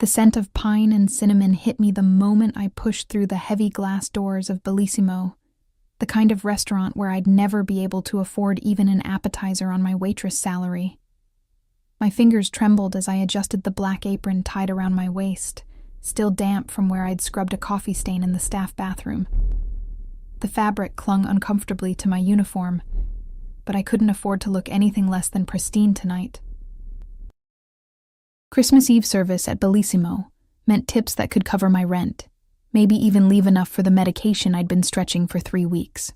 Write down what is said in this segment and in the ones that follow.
The scent of pine and cinnamon hit me the moment I pushed through the heavy glass doors of Bellissimo, the kind of restaurant where I'd never be able to afford even an appetizer on my waitress salary. My fingers trembled as I adjusted the black apron tied around my waist, still damp from where I'd scrubbed a coffee stain in the staff bathroom. The fabric clung uncomfortably to my uniform, but I couldn't afford to look anything less than pristine tonight. Christmas Eve service at Bellissimo meant tips that could cover my rent, maybe even leave enough for the medication I'd been stretching for 3 weeks.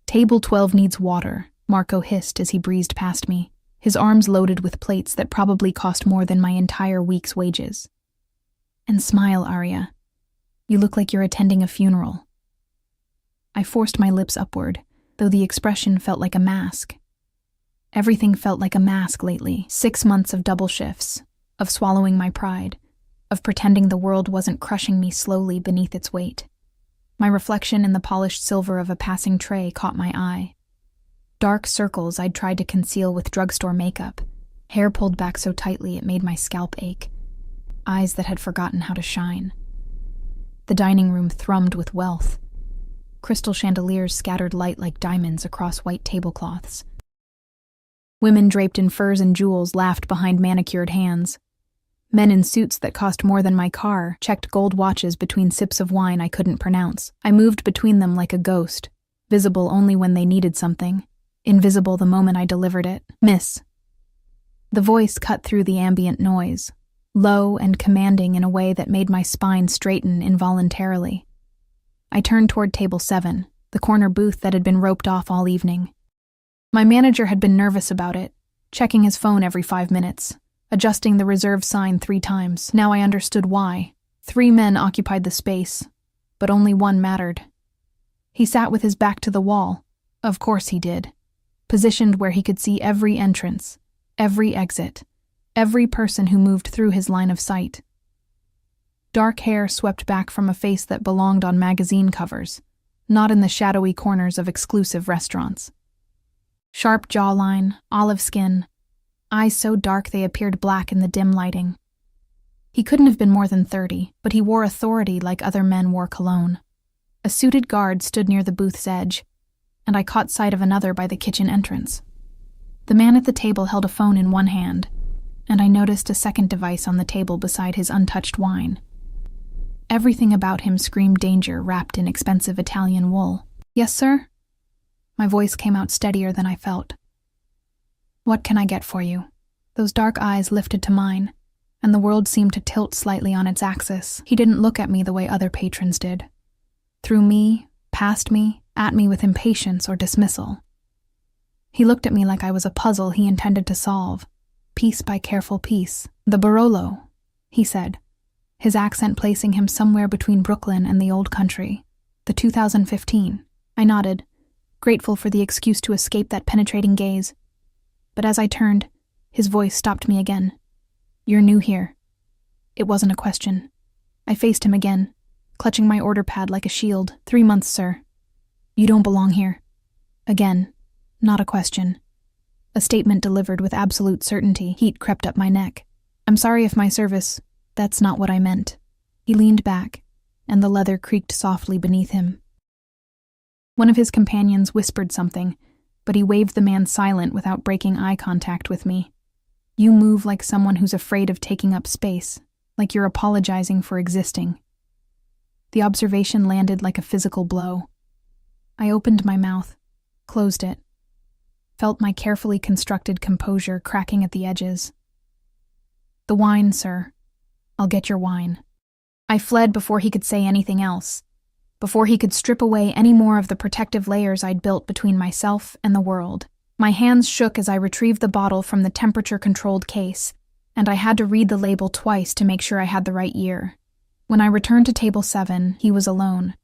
"Table 12 needs water," Marco hissed as he breezed past me, his arms loaded with plates that probably cost more than my entire week's wages. "And smile, Arya. You look like you're attending a funeral." I forced my lips upward, though the expression felt like a mask. Everything felt like a mask lately. 6 months of double shifts, of swallowing my pride, of pretending the world wasn't crushing me slowly beneath its weight. My reflection in the polished silver of a passing tray caught my eye. Dark circles I'd tried to conceal with drugstore makeup, hair pulled back so tightly it made my scalp ache, eyes that had forgotten how to shine. The dining room thrummed with wealth. Crystal chandeliers scattered light like diamonds across white tablecloths. Women draped in furs and jewels laughed behind manicured hands. Men in suits that cost more than my car checked gold watches between sips of wine I couldn't pronounce. I moved between them like a ghost, visible only when they needed something, invisible the moment I delivered it. "Miss." The voice cut through the ambient noise, low and commanding in a way that made my spine straighten involuntarily. I turned toward table 7, the corner booth that had been roped off all evening. My manager had been nervous about it, checking his phone every 5 minutes, adjusting the reserve sign 3 times. Now I understood why. 3 men occupied the space, but only one mattered. He sat with his back to the wall. Of course he did. Positioned where he could see every entrance, every exit, every person who moved through his line of sight. Dark hair swept back from a face that belonged on magazine covers, not in the shadowy corners of exclusive restaurants. Sharp jawline, olive skin, eyes so dark they appeared black in the dim lighting. He couldn't have been more than 30, but he wore authority like other men wore cologne. A suited guard stood near the booth's edge, and I caught sight of another by the kitchen entrance. The man at the table held a phone in one hand, and I noticed a second device on the table beside his untouched wine. Everything about him screamed danger wrapped in expensive Italian wool. "Yes, sir?" My voice came out steadier than I felt. "What can I get for you?" Those dark eyes lifted to mine, and the world seemed to tilt slightly on its axis. He didn't look at me the way other patrons did. Through me, past me, at me with impatience or dismissal. He looked at me like I was a puzzle he intended to solve, piece by careful piece. "The Barolo," he said, his accent placing him somewhere between Brooklyn and the old country. "The 2015. I nodded, grateful for the excuse to escape that penetrating gaze. But as I turned, his voice stopped me again. "You're new here." It wasn't a question. I faced him again, clutching my order pad like a shield. 3 months, sir." "You don't belong here." Again, not a question. A statement delivered with absolute certainty. Heat crept up my neck. "I'm sorry if my service, that's not what I meant." He leaned back, and the leather creaked softly beneath him. One of his companions whispered something, but he waved the man silent without breaking eye contact with me. "You move like someone who's afraid of taking up space, like you're apologizing for existing." The observation landed like a physical blow. I opened my mouth, closed it, felt my carefully constructed composure cracking at the edges. "The wine, sir. I'll get your wine." I fled before he could say anything else, before he could strip away any more of the protective layers I'd built between myself and the world. My hands shook as I retrieved the bottle from the temperature-controlled case, and I had to read the label twice to make sure I had the right year. When I returned to table 7, he was alone.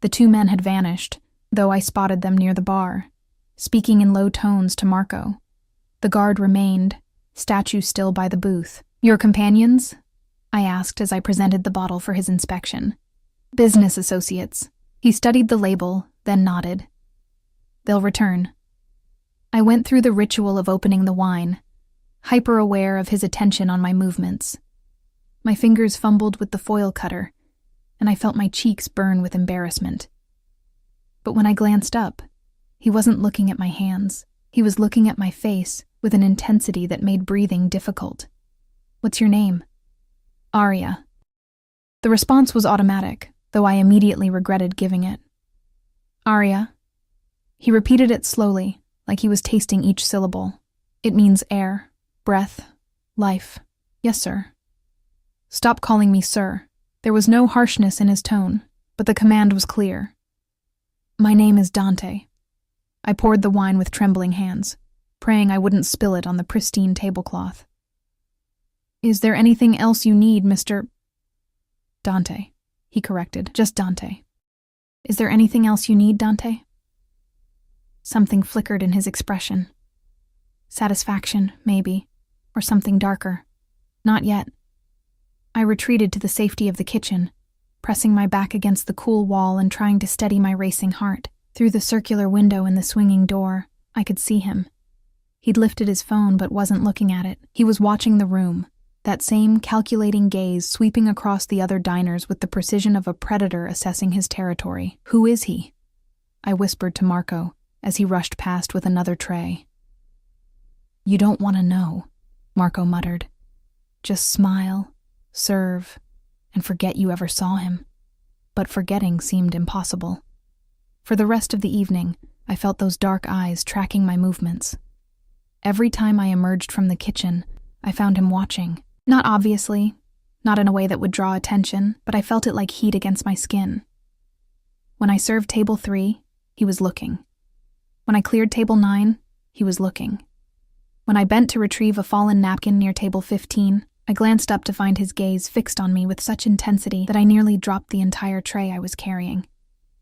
The 2 men had vanished, though I spotted them near the bar, speaking in low tones to Marco. The guard remained, statue still by the booth. "Your companions?" I asked as I presented the bottle for his inspection. "Business associates." He studied the label, then nodded. "They'll return." I went through the ritual of opening the wine, hyper-aware of his attention on my movements. My fingers fumbled with the foil cutter, and I felt my cheeks burn with embarrassment. But when I glanced up, he wasn't looking at my hands. He was looking at my face with an intensity that made breathing difficult. "What's your name?" "Arya." The response was automatic, though I immediately regretted giving it. "Arya." He repeated it slowly, like he was tasting each syllable. "It means air, breath, life. Yes, sir." "Stop calling me sir." There was no harshness in his tone, but the command was clear. "My name is Dante." I poured the wine with trembling hands, praying I wouldn't spill it on the pristine tablecloth. "Is there anything else you need, Mr. Dante?" he corrected. "Just Dante." "Is there anything else you need, Dante?" Something flickered in his expression. Satisfaction, maybe, or something darker. Not yet. I retreated to the safety of the kitchen, pressing my back against the cool wall and trying to steady my racing heart. Through the circular window in the swinging door, I could see him. He'd lifted his phone but wasn't looking at it. He was watching the room, that same calculating gaze sweeping across the other diners with the precision of a predator assessing his territory. "Who is he?" I whispered to Marco as he rushed past with another tray. "You don't want to know," Marco muttered. "Just smile, serve, and forget you ever saw him." But forgetting seemed impossible. For the rest of the evening, I felt those dark eyes tracking my movements. Every time I emerged from the kitchen, I found him watching. Not obviously, not in a way that would draw attention, but I felt it like heat against my skin. When I served table 3, he was looking. When I cleared table 9, he was looking. When I bent to retrieve a fallen napkin near table 15, I glanced up to find his gaze fixed on me with such intensity that I nearly dropped the entire tray I was carrying.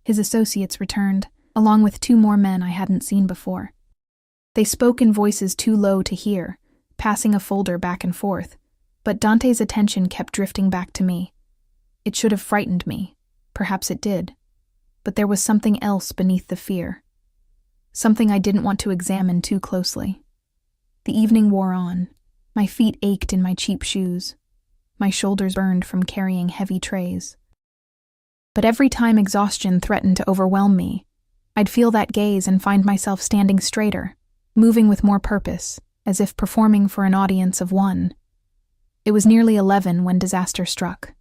His associates returned, along with 2 more men I hadn't seen before. They spoke in voices too low to hear, passing a folder back and forth, but Dante's attention kept drifting back to me. It should have frightened me. Perhaps it did. But there was something else beneath the fear. Something I didn't want to examine too closely. The evening wore on. My feet ached in my cheap shoes. My shoulders burned from carrying heavy trays. But every time exhaustion threatened to overwhelm me, I'd feel that gaze and find myself standing straighter, moving with more purpose, as if performing for an audience of one. It was nearly 11 when disaster struck.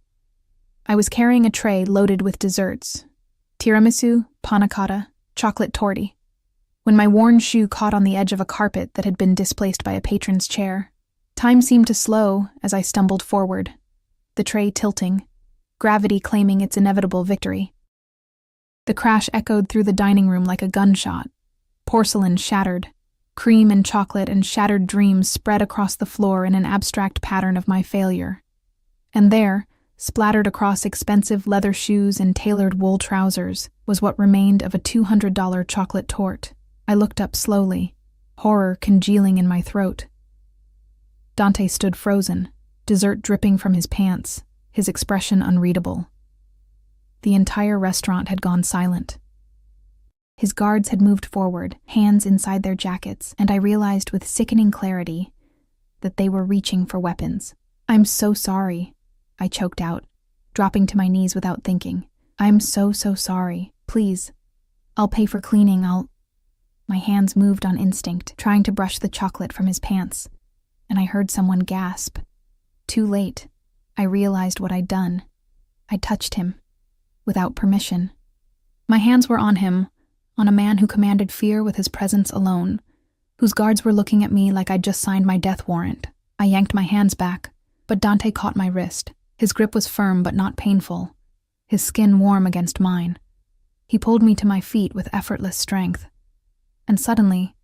I was carrying a tray loaded with desserts: tiramisu, panna cotta, chocolate torti, when my worn shoe caught on the edge of a carpet that had been displaced by a patron's chair. Time seemed to slow as I stumbled forward, the tray tilting, gravity claiming its inevitable victory. The crash echoed through the dining room like a gunshot. Porcelain shattered. Cream and chocolate and shattered dreams spread across the floor in an abstract pattern of my failure. And there, splattered across expensive leather shoes and tailored wool trousers, was what remained of a $200 chocolate torte. I looked up slowly, horror congealing in my throat. Dante stood frozen, dessert dripping from his pants, his expression unreadable. The entire restaurant had gone silent. His guards had moved forward, hands inside their jackets, and I realized with sickening clarity that they were reaching for weapons. "I'm so sorry," I choked out, dropping to my knees without thinking. "I'm so sorry. Please. I'll pay for cleaning, My hands moved on instinct, trying to brush the chocolate from his pants, and I heard someone gasp. Too late, I realized what I'd done. I touched him, without permission. My hands were on him, on a man who commanded fear with his presence alone, whose guards were looking at me like I'd just signed my death warrant. I yanked my hands back, but Dante caught my wrist. His grip was firm but not painful, his skin warm against mine. He pulled me to my feet with effortless strength, and suddenly,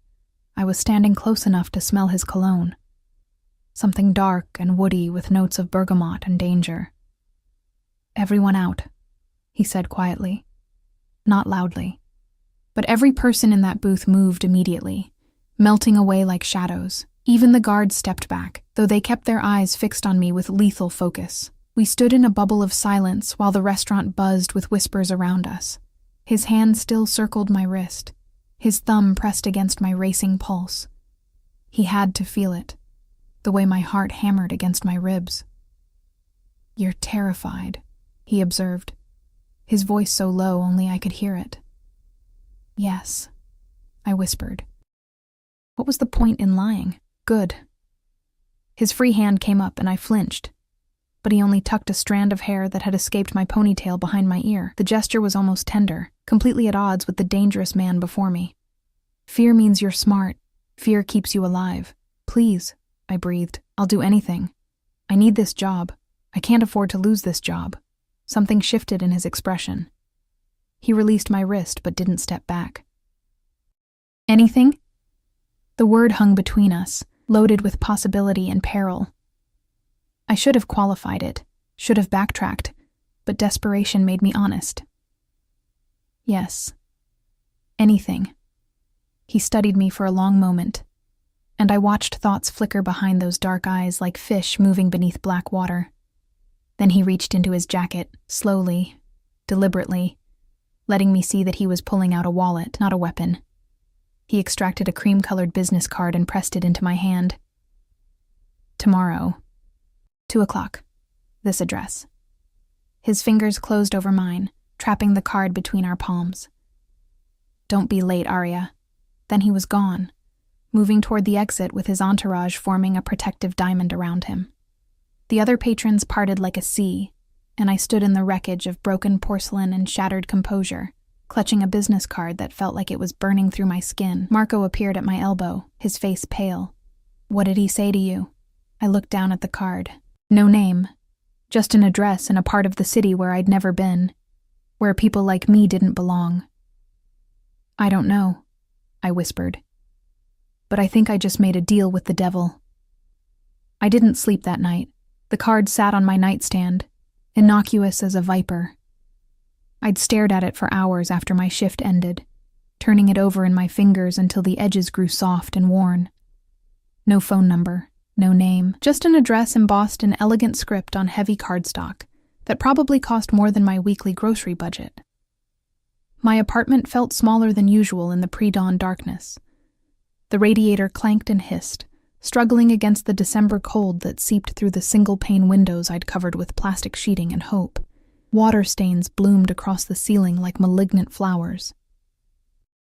I was standing close enough to smell his cologne. Something dark and woody with notes of bergamot and danger. "Everyone out," he said quietly, not loudly. But every person in that booth moved immediately, melting away like shadows. Even the guards stepped back, though they kept their eyes fixed on me with lethal focus. We stood in a bubble of silence while the restaurant buzzed with whispers around us. His hand still circled my wrist, his thumb pressed against my racing pulse. He had to feel it, the way my heart hammered against my ribs. "You're terrified," he observed, his voice so low only I could hear it. "Yes," I whispered. What was the point in lying? Good. His free hand came up and I flinched, but he only tucked a strand of hair that had escaped my ponytail behind my ear. The gesture was almost tender, completely at odds with the dangerous man before me. "Fear means you're smart. Fear keeps you alive. Please," I breathed. "I'll do anything. I need this job. I can't afford to lose this job." Something shifted in his expression. He released my wrist but didn't step back. "Anything?" The word hung between us, loaded with possibility and peril. I should have qualified it, should have backtracked, but desperation made me honest. "Yes. Anything." He studied me for a long moment, and I watched thoughts flicker behind those dark eyes like fish moving beneath black water. Then he reached into his jacket, slowly, deliberately, letting me see that he was pulling out a wallet, not a weapon. He extracted a cream-colored business card and pressed it into my hand. "Tomorrow, 2:00, this address." His fingers closed over mine, trapping the card between our palms. "Don't be late, Arya." Then he was gone, moving toward the exit with his entourage forming a protective diamond around him. The other patrons parted like a sea, and I stood in the wreckage of broken porcelain and shattered composure, clutching a business card that felt like it was burning through my skin. Marco appeared at my elbow, his face pale. "What did he say to you?" I looked down at the card. No name, just an address in a part of the city where I'd never been, where people like me didn't belong. "I don't know," I whispered. "But I think I just made a deal with the devil." I didn't sleep that night. The card sat on my nightstand, innocuous as a viper. I'd stared at it for hours after my shift ended, turning it over in my fingers until the edges grew soft and worn. No phone number, no name, just an address embossed in elegant script on heavy cardstock that probably cost more than my weekly grocery budget. My apartment felt smaller than usual in the pre-dawn darkness. The radiator clanked and hissed, struggling against the December cold that seeped through the single-pane windows I'd covered with plastic sheeting and hope. Water stains bloomed across the ceiling like malignant flowers.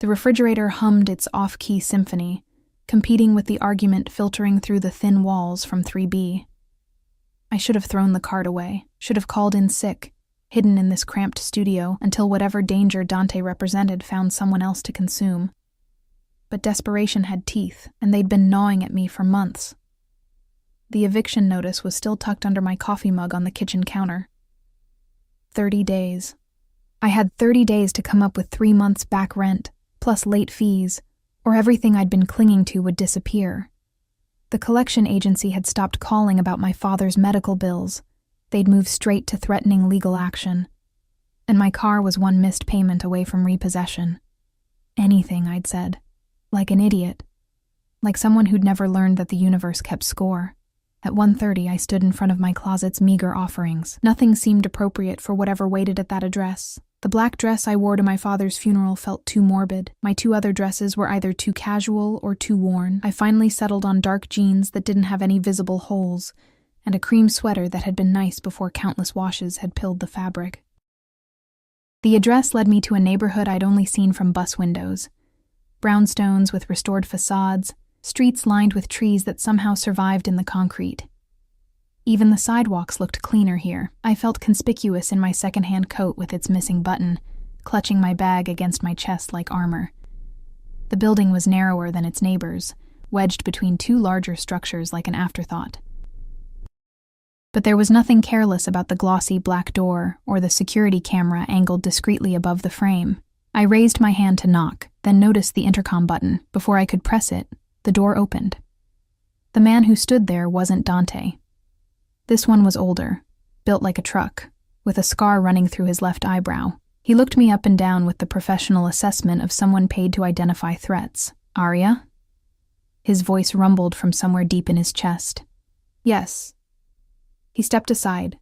The refrigerator hummed its off-key symphony, competing with the argument filtering through the thin walls from 3B. I should have thrown the card away, should have called in sick, hidden in this cramped studio until whatever danger Dante represented found someone else to consume. But desperation had teeth, and they'd been gnawing at me for months. The eviction notice was still tucked under my coffee mug on the kitchen counter. 30 days. I had 30 days to come up with 3 months back rent, plus late fees, or everything I'd been clinging to would disappear. The collection agency had stopped calling about my father's medical bills. They'd moved straight to threatening legal action. And my car was one missed payment away from repossession. Anything, I'd said. Like an idiot. Like someone who'd never learned that the universe kept score. At 1:30, I stood in front of my closet's meager offerings. Nothing seemed appropriate for whatever waited at that address. The black dress I wore to my father's funeral felt too morbid. My 2 other dresses were either too casual or too worn. I finally settled on dark jeans that didn't have any visible holes, and a cream sweater that had been nice before countless washes had pilled the fabric. The address led me to a neighborhood I'd only seen from bus windows. Brownstones with restored facades, streets lined with trees that somehow survived in the concrete. Even the sidewalks looked cleaner here. I felt conspicuous in my secondhand coat with its missing button, clutching my bag against my chest like armor. The building was narrower than its neighbors, wedged between 2 larger structures like an afterthought. But there was nothing careless about the glossy black door or the security camera angled discreetly above the frame. I raised my hand to knock, then noticed the intercom button. Before I could press it, the door opened. The man who stood there wasn't Dante. This one was older, built like a truck, with a scar running through his left eyebrow. He looked me up and down with the professional assessment of someone paid to identify threats. "Arya?" His voice rumbled from somewhere deep in his chest. "Yes." He stepped aside,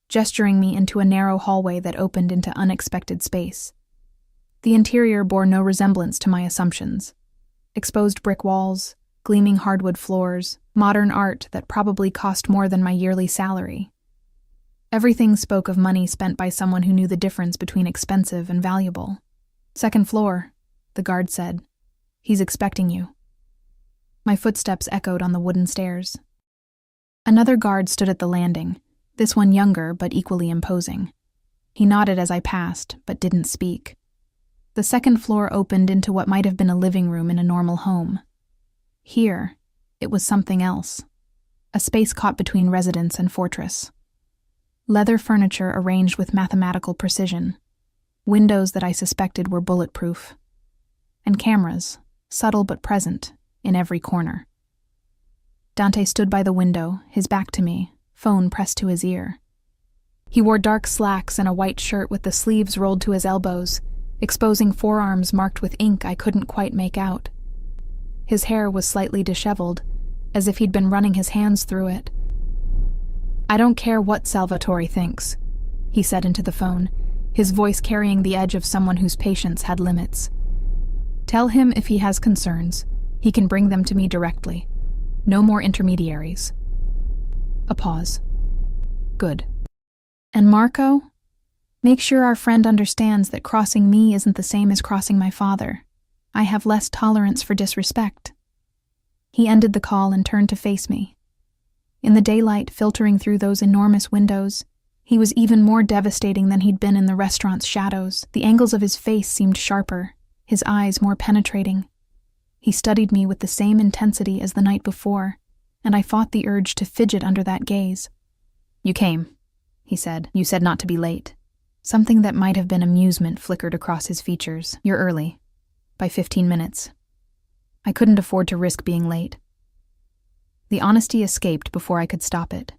gesturing me into a narrow hallway that opened into unexpected space. The interior bore no resemblance to my assumptions. Exposed brick walls, gleaming hardwood floors, modern art that probably cost more than my yearly salary. Everything spoke of money spent by someone who knew the difference between expensive and valuable. "Second floor," the guard said. "He's expecting you." My footsteps echoed on the wooden stairs. Another guard stood at the landing, this one younger but equally imposing. He nodded as I passed, but didn't speak. The second floor opened into what might have been a living room in a normal home. Here, it was something else. A space caught between residence and fortress. Leather furniture arranged with mathematical precision. Windows that I suspected were bulletproof. And cameras, subtle but present, in every corner. Dante stood by the window, his back to me, phone pressed to his ear. He wore dark slacks and a white shirt with the sleeves rolled to his elbows, exposing forearms marked with ink I couldn't quite make out. His hair was slightly disheveled, as if he'd been running his hands through it. "I don't care what Salvatore thinks," he said into the phone, his voice carrying the edge of someone whose patience had limits. "Tell him if he has concerns, he can bring them to me directly. No more intermediaries." A pause. "Good. And Marco? Make sure our friend understands that crossing me isn't the same as crossing my father. I have less tolerance for disrespect." He ended the call and turned to face me. In the daylight filtering through those enormous windows, he was even more devastating than he'd been in the restaurant's shadows. The angles of his face seemed sharper, his eyes more penetrating. He studied me with the same intensity as the night before, and I fought the urge to fidget under that gaze. "You came," he said. "You said not to be late." Something that might have been amusement flickered across his features. "You're early. By 15 minutes. I couldn't afford to risk being late." The honesty escaped before I could stop it.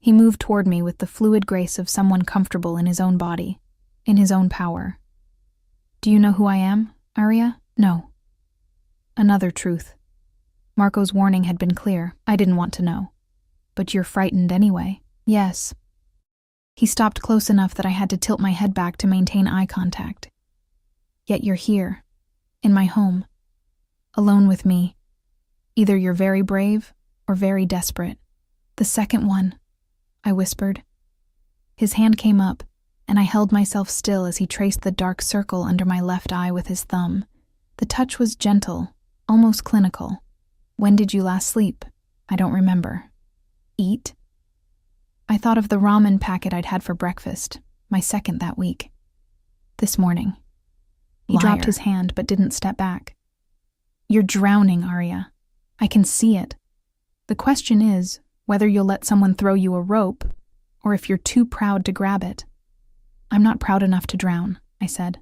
He moved toward me with the fluid grace of someone comfortable in his own body, in his own power. "Do you know who I am, Aria?" "No." Another truth. Marco's warning had been clear. I didn't want to know. "But you're frightened anyway." "Yes." He stopped close enough that I had to tilt my head back to maintain eye contact. "Yet you're here, in my home, alone with me. Either you're very brave or very desperate." "The second one," I whispered. His hand came up, and I held myself still as he traced the dark circle under my left eye with his thumb. The touch was gentle, almost clinical. "When did you last sleep?" "I don't remember." "Eat?" I thought of the ramen packet I'd had for breakfast, my second that week. "This morning." He Liar. dropped his hand but didn't step back. "You're drowning, Aria. I can see it. The question is whether you'll let someone throw you a rope or if you're too proud to grab it." "I'm not proud enough to drown," I said.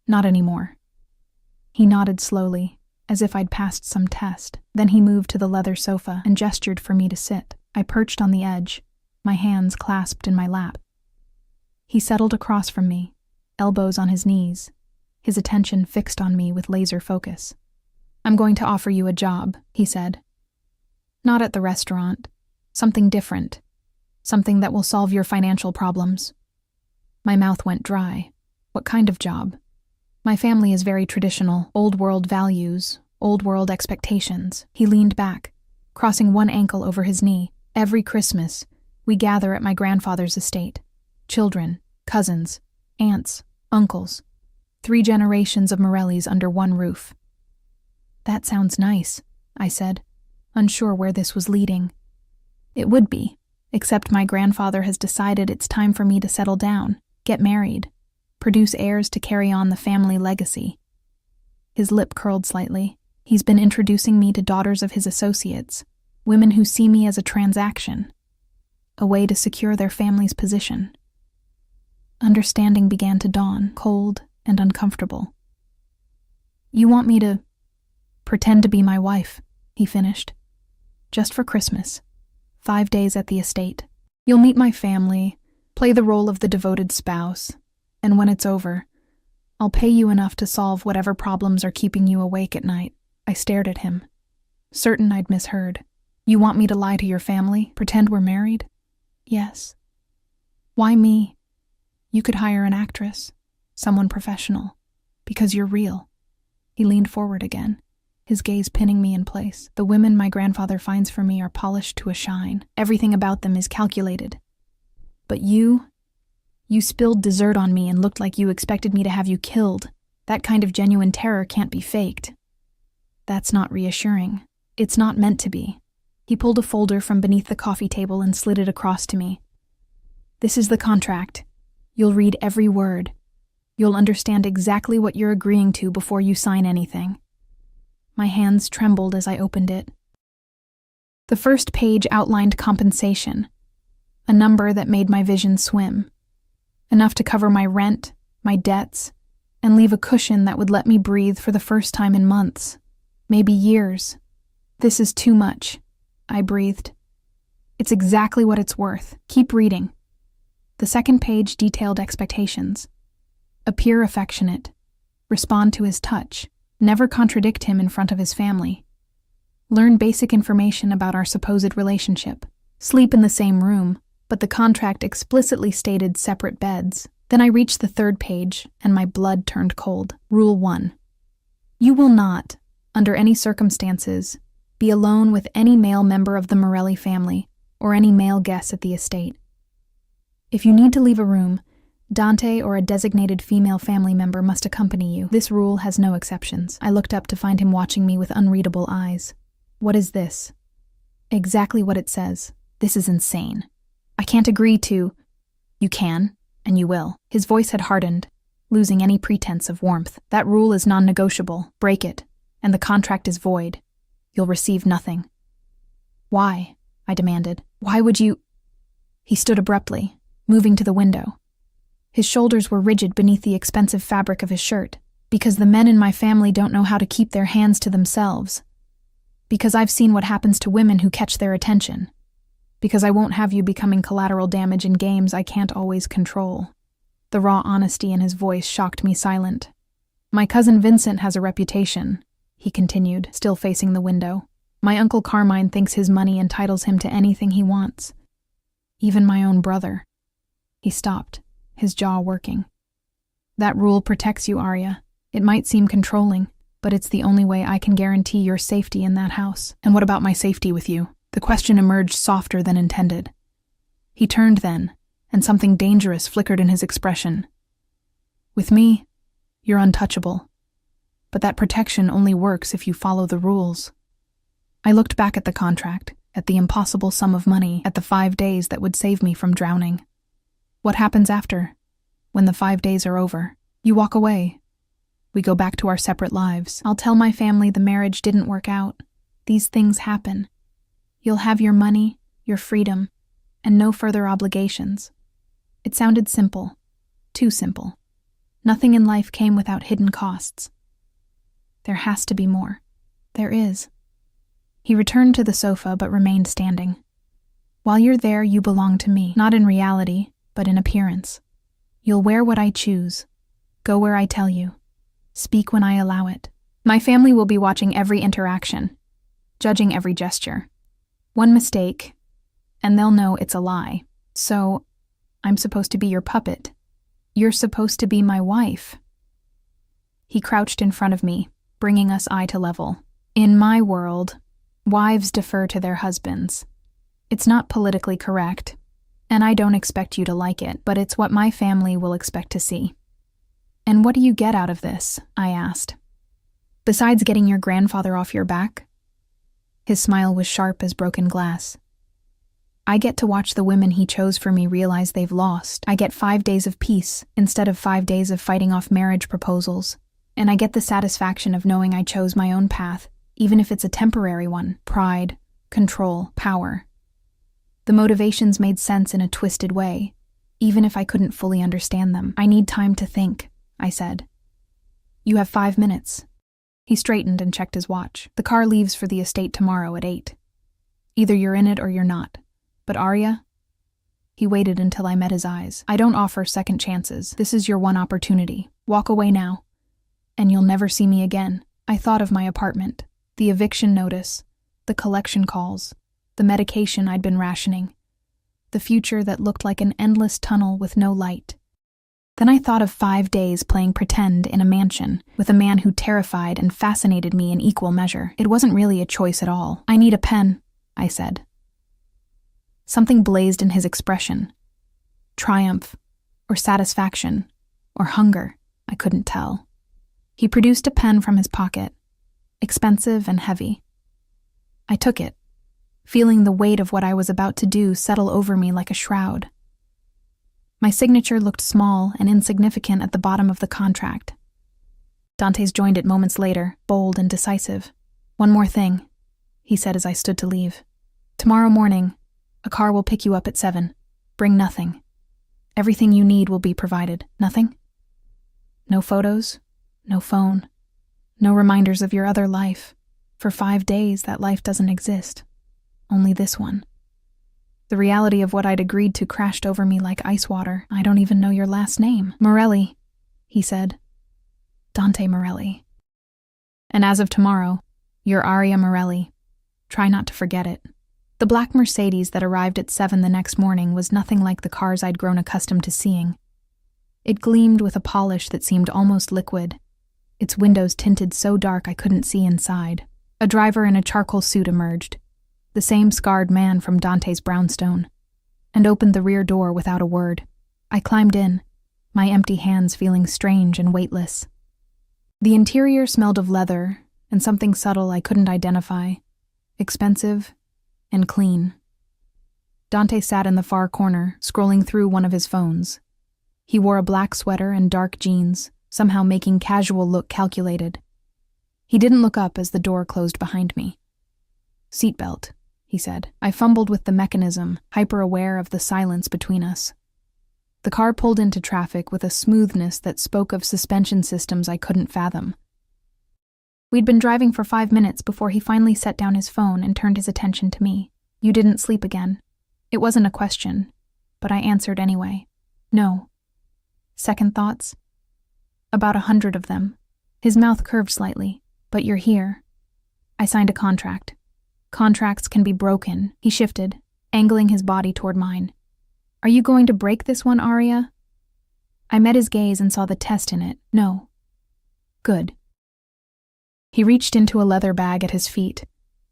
"Not anymore." He nodded slowly, as if I'd passed some test. Then he moved to the leather sofa and gestured for me to sit. I perched on the edge, my hands clasped in my lap. He settled across from me, elbows on his knees, his attention fixed on me with laser focus. "I'm going to offer you a job," he said. "Not at the restaurant. Something different. Something that will solve your financial problems." My mouth went dry. "What kind of job?" "My family is very traditional, old-world values, old-world expectations." He leaned back, crossing one ankle over his knee. "Every Christmas, we gather at my grandfather's estate. Children, cousins, aunts, uncles. 3 generations of Morellis under one roof." "That sounds nice," I said, unsure where this was leading. "It would be, except my grandfather has decided it's time for me to settle down, get married, produce heirs to carry on the family legacy." His lip curled slightly. "He's been introducing me to daughters of his associates, women who see me as a transaction, a way to secure their family's position." Understanding began to dawn, cold and uncomfortable. "You want me to pretend to be my wife," he finished. "Just for Christmas. 5 days at the estate. You'll meet my family, play the role of the devoted spouse, and when it's over, I'll pay you enough to solve whatever problems are keeping you awake at night." I stared at him, certain I'd misheard. "You want me to lie to your family, pretend we're married?" "Yes." "Why me? You could hire an actress, someone professional, because you're real." He leaned forward again, his gaze pinning me in place. "The women my grandfather finds for me are polished to a shine. Everything about them is calculated. But you spilled dessert on me and looked like you expected me to have you killed. That kind of genuine terror can't be faked. That's not reassuring. It's not meant to be. He pulled a folder from beneath the coffee table and slid it across to me. This is the contract. You'll read every word. You'll understand exactly what you're agreeing to before you sign anything. My hands trembled as I opened it. The first page outlined compensation, a number that made my vision swim, enough to cover my rent, my debts, and leave a cushion that would let me breathe for the first time in months, maybe years. This is too much, I breathed. It's exactly what it's worth. Keep reading. The second page detailed expectations. Appear affectionate. Respond to his touch. Never contradict him in front of his family. Learn basic information about our supposed relationship. Sleep in the same room, but the contract explicitly stated separate beds. Then I reached the third page, and my blood turned cold. Rule 1. You will not, under any circumstances, be alone with any male member of the Morelli family or any male guests at the estate. If you need to leave a room, Dante or a designated female family member must accompany you. This rule has no exceptions. I looked up to find him watching me with unreadable eyes. What is this? Exactly what it says. This is insane. I can't agree to... You can, and you will. His voice had hardened, losing any pretense of warmth. That rule is non-negotiable. Break it, and the contract is void. You'll receive nothing. Why? I demanded. Why would you... He stood abruptly, moving to the window. His shoulders were rigid beneath the expensive fabric of his shirt. Because the men in my family don't know how to keep their hands to themselves. Because I've seen what happens to women who catch their attention. Because I won't have you becoming collateral damage in games I can't always control. The raw honesty in his voice shocked me silent. My cousin Vincent has a reputation, he continued, still facing the window. My Uncle Carmine thinks his money entitles him to anything he wants. Even my own brother. He stopped, his jaw working. That rule protects you, Arya. It might seem controlling, but it's the only way I can guarantee your safety in that house. And what about my safety with you? The question emerged softer than intended. He turned then, and something dangerous flickered in his expression. With me, you're untouchable. But that protection only works if you follow the rules. I looked back at the contract, at the impossible sum of money, at the 5 days that would save me from drowning. What happens after? When the 5 days are over, you walk away. We go back to our separate lives. I'll tell my family the marriage didn't work out. These things happen. You'll have your money, your freedom, and no further obligations. It sounded simple. Too simple. Nothing in life came without hidden costs. There has to be more. There is. He returned to the sofa but remained standing. While you're there, you belong to me, not in reality, but in appearance. You'll wear what I choose. Go where I tell you. Speak when I allow it. My family will be watching every interaction, judging every gesture. One mistake, and they'll know it's a lie. So, I'm supposed to be your puppet. You're supposed to be my wife. He crouched in front of me, bringing us eye to level. In my world, wives defer to their husbands. It's not politically correct, and I don't expect you to like it, but it's what my family will expect to see. And what do you get out of this? I asked. Besides getting your grandfather off your back? His smile was sharp as broken glass. I get to watch the women he chose for me realize they've lost. I get 5 days of peace instead of 5 days of fighting off marriage proposals. And I get the satisfaction of knowing I chose my own path, even if it's a temporary one. Pride, control, power. The motivations made sense in a twisted way, even if I couldn't fully understand them. I need time to think, I said. You have 5 minutes. He straightened and checked his watch. The car leaves for the estate tomorrow at 8. Either you're in it or you're not. But Arya? He waited until I met his eyes. I don't offer second chances. This is your one opportunity. Walk away now, and you'll never see me again. I thought of my apartment, the eviction notice, the collection calls, the medication I'd been rationing, the future that looked like an endless tunnel with no light. Then I thought of 5 days playing pretend in a mansion with a man who terrified and fascinated me in equal measure. It wasn't really a choice at all. I need a pen, I said. Something blazed in his expression. triumph, or satisfaction, or hunger, I couldn't tell. He produced a pen from his pocket, expensive and heavy. I took it, feeling the weight of what I was about to do settle over me like a shroud. My signature looked small and insignificant at the bottom of the contract. Dante's joined it moments later, bold and decisive. "One more thing," he said as I stood to leave. "Tomorrow morning, a car will pick you up at 7. Bring nothing. Everything you need will be provided. Nothing? No photos, no phone, no reminders of your other life. For 5 days, that life doesn't exist. Only this one." The reality of what I'd agreed to crashed over me like ice water. "I don't even know your last name." "Morelli," he said. "Dante Morelli. And as of tomorrow, you're Aria Morelli. Try not to forget it." The black Mercedes that arrived at 7 the next morning was nothing like the cars I'd grown accustomed to seeing. It gleamed with a polish that seemed almost liquid, its windows tinted so dark I couldn't see inside. A driver in a charcoal suit emerged, the same scarred man from Dante's brownstone, and opened the rear door without a word. I climbed in, my empty hands feeling strange and weightless. The interior smelled of leather and something subtle I couldn't identify, expensive and clean. Dante sat in the far corner, scrolling through one of his phones. He wore a black sweater and dark jeans, somehow making casual look calculated. He didn't look up as the door closed behind me. "Seatbelt," he said. I fumbled with the mechanism, hyper-aware of the silence between us. The car pulled into traffic with a smoothness that spoke of suspension systems I couldn't fathom. We'd been driving for 5 minutes before he finally set down his phone and turned his attention to me. "You didn't sleep again." It wasn't a question, but I answered anyway. "No." "Second thoughts?" "About 100 of them." His mouth curved slightly. "But you're here." I signed a contract. Contracts can be broken. He shifted, angling his body toward mine. "Are you going to break this one, Aria?" I met his gaze and saw the test in it. "No." "Good." He reached into a leather bag at his feet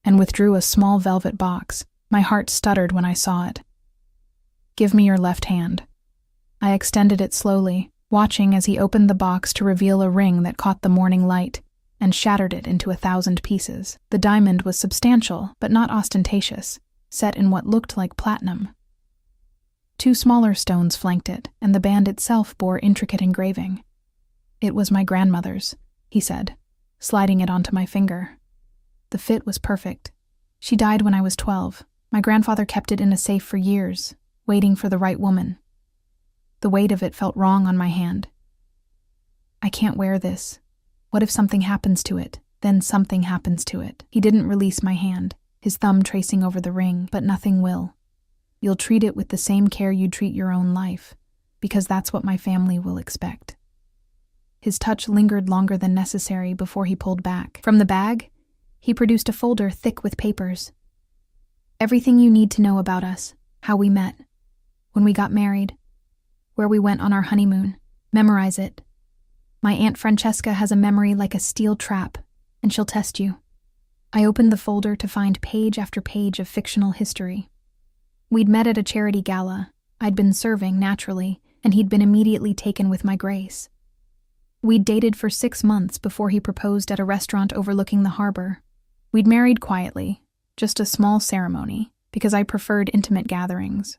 and withdrew a small velvet box. My heart stuttered when I saw it. "Give me your left hand." I extended it slowly, watching as he opened the box to reveal a ring that caught the morning light and shattered it into 1,000 pieces. The diamond was substantial, but not ostentatious, set in what looked like platinum. 2 smaller stones flanked it, and the band itself bore intricate engraving. "It was my grandmother's," he said, sliding it onto my finger. The fit was perfect. She died when I was 12. My grandfather kept it in a safe for years, waiting for the right woman. The weight of it felt wrong on my hand. "I can't wear this. What if something happens to it? Then something happens to it." He didn't release my hand, his thumb tracing over the ring. "But nothing will. You'll treat it with the same care you treat your own life, because that's what my family will expect." His touch lingered longer than necessary before he pulled back. From the bag, he produced a folder thick with papers. "Everything you need to know about us, how we met, when we got married, where we went on our honeymoon. Memorize it. My Aunt Francesca has a memory like a steel trap, and she'll test you." I opened the folder to find page after page of fictional history. We'd met at a charity gala. I'd been serving, naturally, and he'd been immediately taken with my grace. We'd dated for 6 months before he proposed at a restaurant overlooking the harbor. We'd married quietly, just a small ceremony, because I preferred intimate gatherings.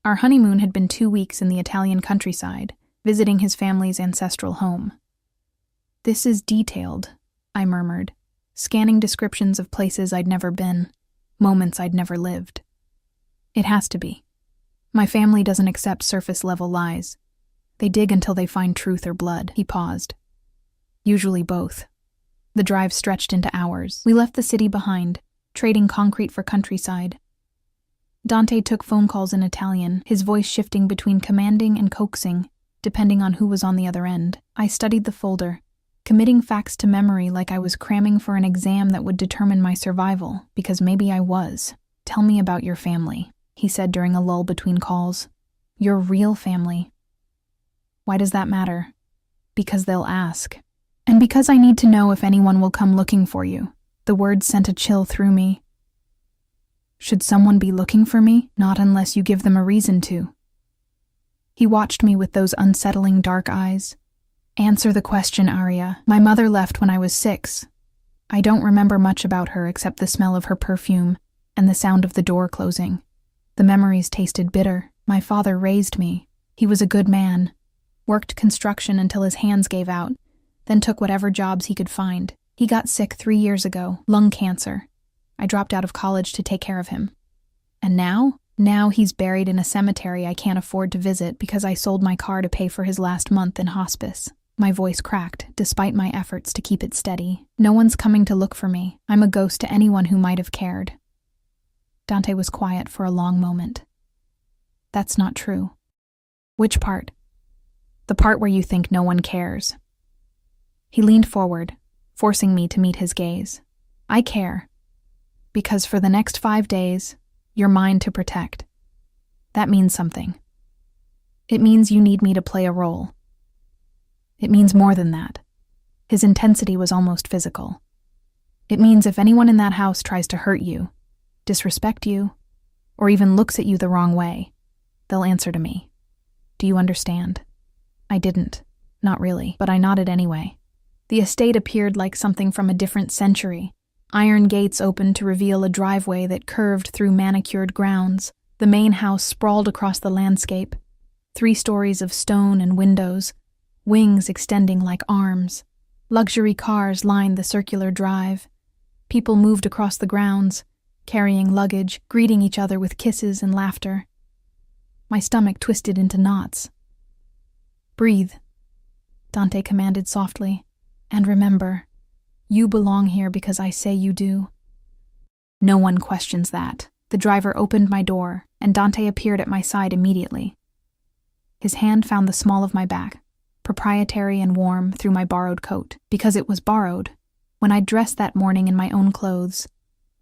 Our honeymoon had been 2 weeks in the Italian countryside, visiting his family's ancestral home. "This is detailed," I murmured, scanning descriptions of places I'd never been, moments I'd never lived. "It has to be. My family doesn't accept surface-level lies. They dig until they find truth or blood." He paused. "Usually both." The drive stretched into hours. We left the city behind, trading concrete for countryside. Dante took phone calls in Italian, his voice shifting between commanding and coaxing, depending on who was on the other end. I studied the folder, committing facts to memory like I was cramming for an exam that would determine my survival, because maybe I was. "Tell me about your family," he said during a lull between calls. "Your real family." "Why does that matter?" "Because they'll ask. And because I need to know if anyone will come looking for you." The words sent a chill through me. "Should someone be looking for me?" "Not unless you give them a reason to." He watched me with those unsettling dark eyes. Answer the question, Arya. My mother left when I was 6. I don't remember much about her except the smell of her perfume and the sound of the door closing. The memories tasted bitter. My father raised me. He was a good man. Worked construction until his hands gave out, then took whatever jobs he could find. He got sick 3 years ago, lung cancer. I dropped out of college to take care of him. And now? Now he's buried in a cemetery I can't afford to visit because I sold my car to pay for his last month in hospice. My voice cracked, despite my efforts to keep it steady. No one's coming to look for me. I'm a ghost to anyone who might have cared. Dante was quiet for a long moment. That's not true. Which part? The part where you think no one cares. He leaned forward, forcing me to meet his gaze. I care. Because for the next 5 days, you're mine to protect. That means something. It means you need me to play a role. It means more than that. His intensity was almost physical. It means if anyone in that house tries to hurt you, disrespect you, or even looks at you the wrong way, they'll answer to me. Do you understand? I didn't. Not really, but I nodded anyway. The estate appeared like something from a different century. Iron gates opened to reveal a driveway that curved through manicured grounds. The main house sprawled across the landscape. 3 stories of stone and windows, wings extending like arms. Luxury cars lined the circular drive. People moved across the grounds, carrying luggage, greeting each other with kisses and laughter. My stomach twisted into knots. Breathe, Dante commanded softly. And remember, you belong here because I say you do. No one questions that. The driver opened my door, and Dante appeared at my side immediately. His hand found the small of my back, proprietary and warm through my borrowed coat. Because it was borrowed. When I dressed that morning in my own clothes,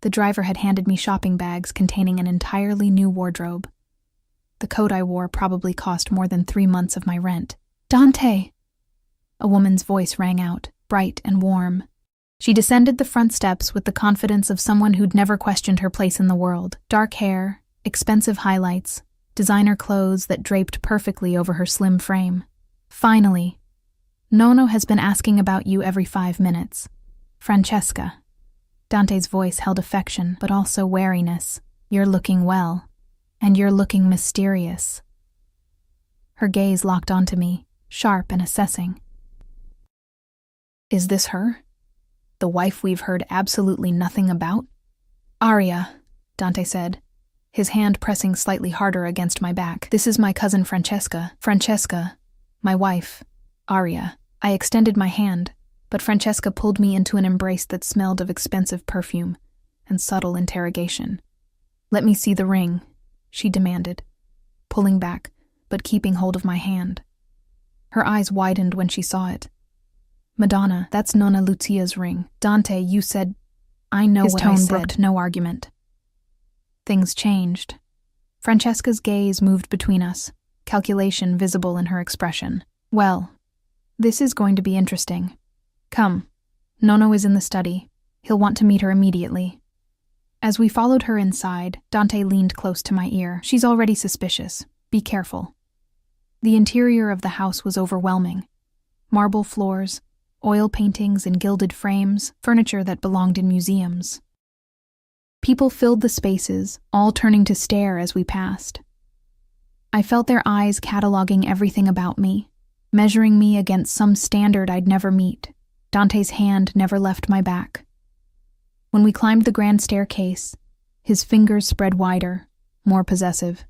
the driver had handed me shopping bags containing an entirely new wardrobe. The coat I wore probably cost more than 3 months of my rent. Dante! A woman's voice rang out, bright and warm. She descended the front steps with the confidence of someone who'd never questioned her place in the world. Dark hair, expensive highlights, designer clothes that draped perfectly over her slim frame. Finally, Nono has been asking about you every 5 minutes. Francesca. Dante's voice held affection, but also wariness. You're looking well, and you're looking mysterious. Her gaze locked onto me, sharp and assessing. Is this her? The wife we've heard absolutely nothing about? Arya, Dante said, his hand pressing slightly harder against my back. This is my cousin Francesca. Francesca, my wife, Arya. I extended my hand, but Francesca pulled me into an embrace that smelled of expensive perfume and subtle interrogation. Let me see the ring, she demanded, pulling back, but keeping hold of my hand. Her eyes widened when she saw it. Madonna, that's Nonna Lucia's ring. Dante, you said... I know what I said. His tone brooked no argument. Things changed. Francesca's gaze moved between us, calculation visible in her expression. Well, this is going to be interesting. Come, Nono is in the study. He'll want to meet her immediately. As we followed her inside, Dante leaned close to my ear. She's already suspicious. Be careful. The interior of the house was overwhelming. Marble floors, oil paintings in gilded frames, furniture that belonged in museums. People filled the spaces, all turning to stare as we passed. I felt their eyes cataloging everything about me, measuring me against some standard I'd never meet. Dante's hand never left my back. When we climbed the grand staircase, his fingers spread wider, more possessive.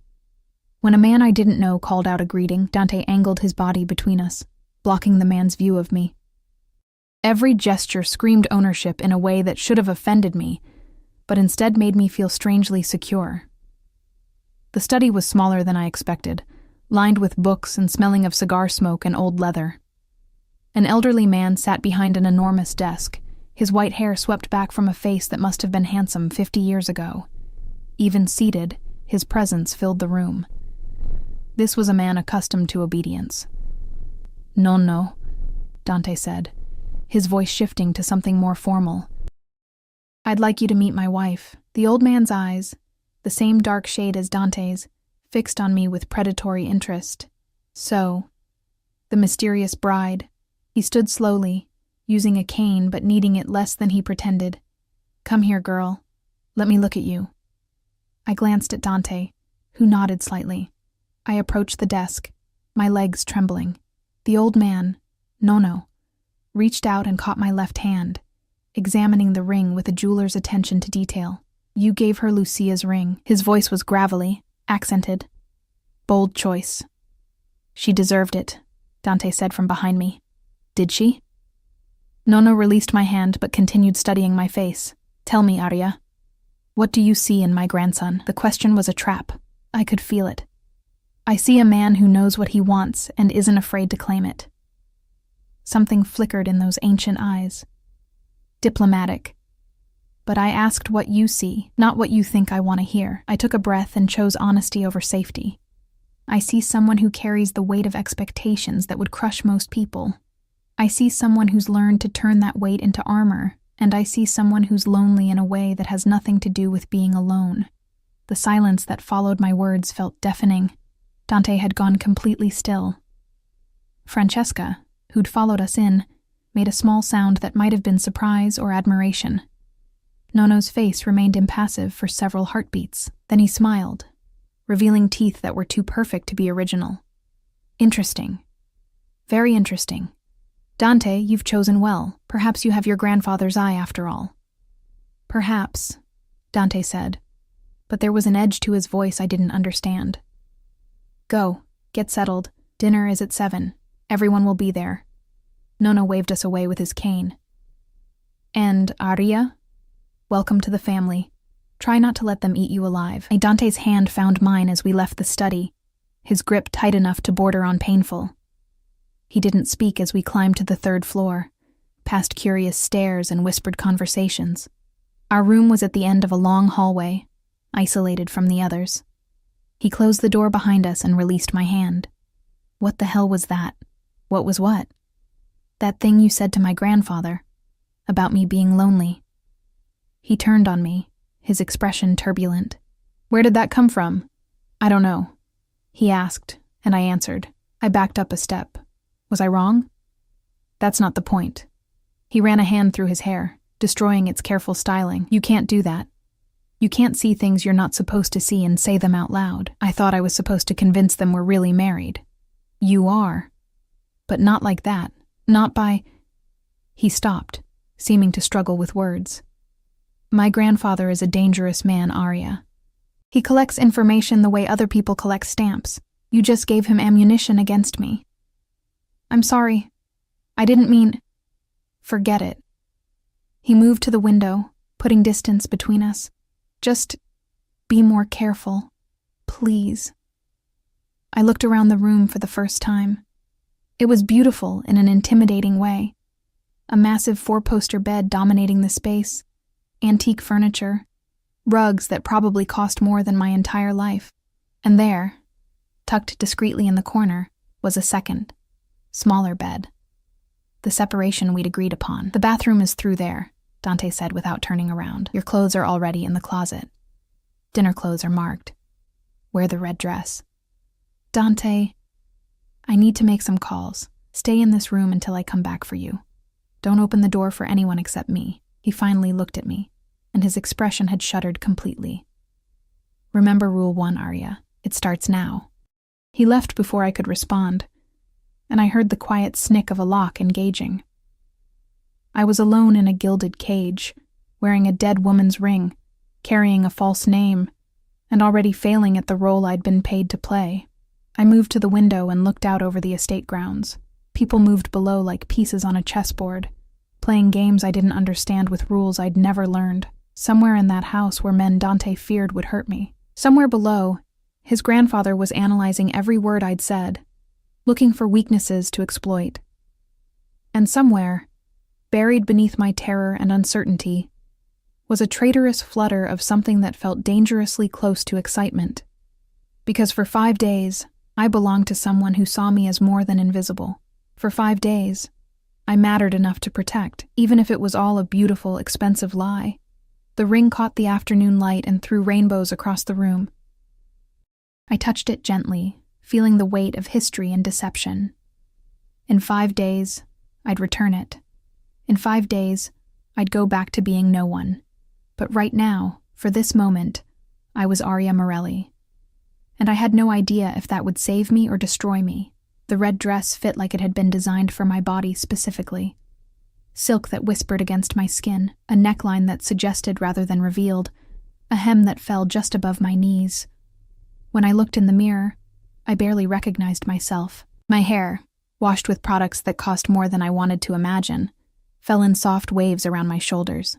When a man I didn't know called out a greeting, Dante angled his body between us, blocking the man's view of me. Every gesture screamed ownership in a way that should have offended me, but instead made me feel strangely secure. The study was smaller than I expected, lined with books and smelling of cigar smoke and old leather. An elderly man sat behind an enormous desk, his white hair swept back from a face that must have been handsome 50 years ago. Even seated, his presence filled the room. This was a man accustomed to obedience. No, Dante said, his voice shifting to something more formal. I'd like you to meet my wife. The old man's eyes, the same dark shade as Dante's, fixed on me with predatory interest. So, the mysterious bride. He stood slowly, using a cane but needing it less than he pretended. Come here, girl. Let me look at you. I glanced at Dante, who nodded slightly. I approached the desk, my legs trembling. The old man, Nono, reached out and caught my left hand, examining the ring with a jeweler's attention to detail. You gave her Lucia's ring. His voice was gravelly, accented. Bold choice. She deserved it, Dante said from behind me. Did she? Nono released my hand but continued studying my face. Tell me, Arya. What do you see in my grandson? The question was a trap. I could feel it. I see a man who knows what he wants and isn't afraid to claim it. Something flickered in those ancient eyes. Diplomatic. But I asked what you see, not what you think I want to hear. I took a breath and chose honesty over safety. I see someone who carries the weight of expectations that would crush most people. I see someone who's learned to turn that weight into armor, and I see someone who's lonely in a way that has nothing to do with being alone. The silence that followed my words felt deafening. Dante had gone completely still. Francesca, who'd followed us in, made a small sound that might have been surprise or admiration. Nono's face remained impassive for several heartbeats. Then he smiled, revealing teeth that were too perfect to be original. Interesting. Very interesting. Dante, you've chosen well. Perhaps you have your grandfather's eye after all. Perhaps, Dante said, but there was an edge to his voice I didn't understand. Go, get settled. Dinner is at 7. Everyone will be there. Nono waved us away with his cane. And Arya? Welcome to the family. Try not to let them eat you alive. Dante's hand found mine as we left the study, his grip tight enough to border on painful. He didn't speak as we climbed to the 3rd floor, past curious stares and whispered conversations. Our room was at the end of a long hallway, isolated from the others. He closed the door behind us and released my hand. What the hell was that? What was what? That thing you said to my grandfather, about me being lonely. He turned on me, his expression turbulent. Where did that come from? I don't know. He asked, and I answered. I backed up a step. Was I wrong? That's not the point. He ran a hand through his hair, destroying its careful styling. You can't do that. You can't see things you're not supposed to see and say them out loud. I thought I was supposed to convince them we're really married. You are. But not like that. Not by... He stopped, seeming to struggle with words. My grandfather is a dangerous man, Arya. He collects information the way other people collect stamps. You just gave him ammunition against me. I'm sorry. I didn't mean... Forget it. He moved to the window, putting distance between us. Just be more careful, please. I looked around the room for the first time. It was beautiful in an intimidating way. A massive 4-poster bed dominating the space, antique furniture, rugs that probably cost more than my entire life. And there, tucked discreetly in the corner, was a second, smaller bed. The separation we'd agreed upon. The bathroom is through there, Dante said without turning around. Your clothes are already in the closet. Dinner clothes are marked. Wear the red dress. Dante, I need to make some calls. Stay in this room until I come back for you. Don't open the door for anyone except me. He finally looked at me, and his expression had shuttered completely. Remember Rule 1, Arya. It starts now. He left before I could respond, and I heard the quiet snick of a lock engaging. I was alone in a gilded cage, wearing a dead woman's ring, carrying a false name, and already failing at the role I'd been paid to play. I moved to the window and looked out over the estate grounds. People moved below like pieces on a chessboard, playing games I didn't understand with rules I'd never learned. Somewhere in that house were men Dante feared would hurt me. Somewhere below, his grandfather was analyzing every word I'd said, looking for weaknesses to exploit. And somewhere, buried beneath my terror and uncertainty, was a traitorous flutter of something that felt dangerously close to excitement. Because for 5 days, I belonged to someone who saw me as more than invisible. For 5 days, I mattered enough to protect, even if it was all a beautiful, expensive lie. The ring caught the afternoon light and threw rainbows across the room. I touched it gently, feeling the weight of history and deception. In 5 days, I'd return it. In 5 days, I'd go back to being no one. But right now, for this moment, I was Aria Morelli. And I had no idea if that would save me or destroy me. The red dress fit like it had been designed for my body specifically. Silk that whispered against my skin, a neckline that suggested rather than revealed, a hem that fell just above my knees. When I looked in the mirror, I barely recognized myself. My hair, washed with products that cost more than I wanted to imagine, fell in soft waves around my shoulders.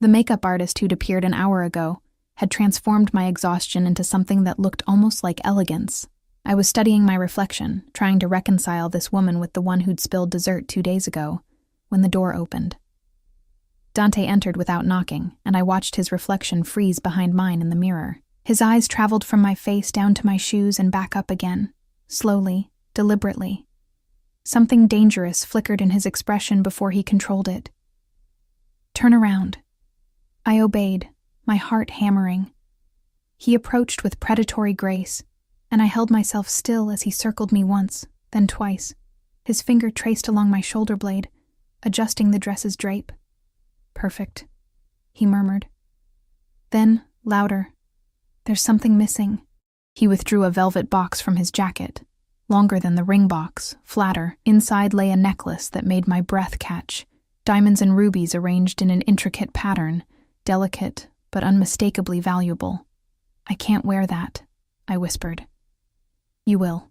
The makeup artist who'd appeared an hour ago had transformed my exhaustion into something that looked almost like elegance. I was studying my reflection, trying to reconcile this woman with the one who'd spilled dessert 2 days ago, when the door opened. Dante entered without knocking, and I watched his reflection freeze behind mine in the mirror. His eyes traveled from my face down to my shoes and back up again, slowly, deliberately. Something dangerous flickered in his expression before he controlled it. "Turn around." I obeyed, my heart hammering. He approached with predatory grace, and I held myself still as he circled me once, then twice. His finger traced along my shoulder blade, adjusting the dress's drape. "Perfect," he murmured. Then, louder, "There's something missing." He withdrew a velvet box from his jacket, longer than the ring box, flatter. Inside lay a necklace that made my breath catch, diamonds and rubies arranged in an intricate pattern, delicate but unmistakably valuable. "I can't wear that," I whispered. "You will."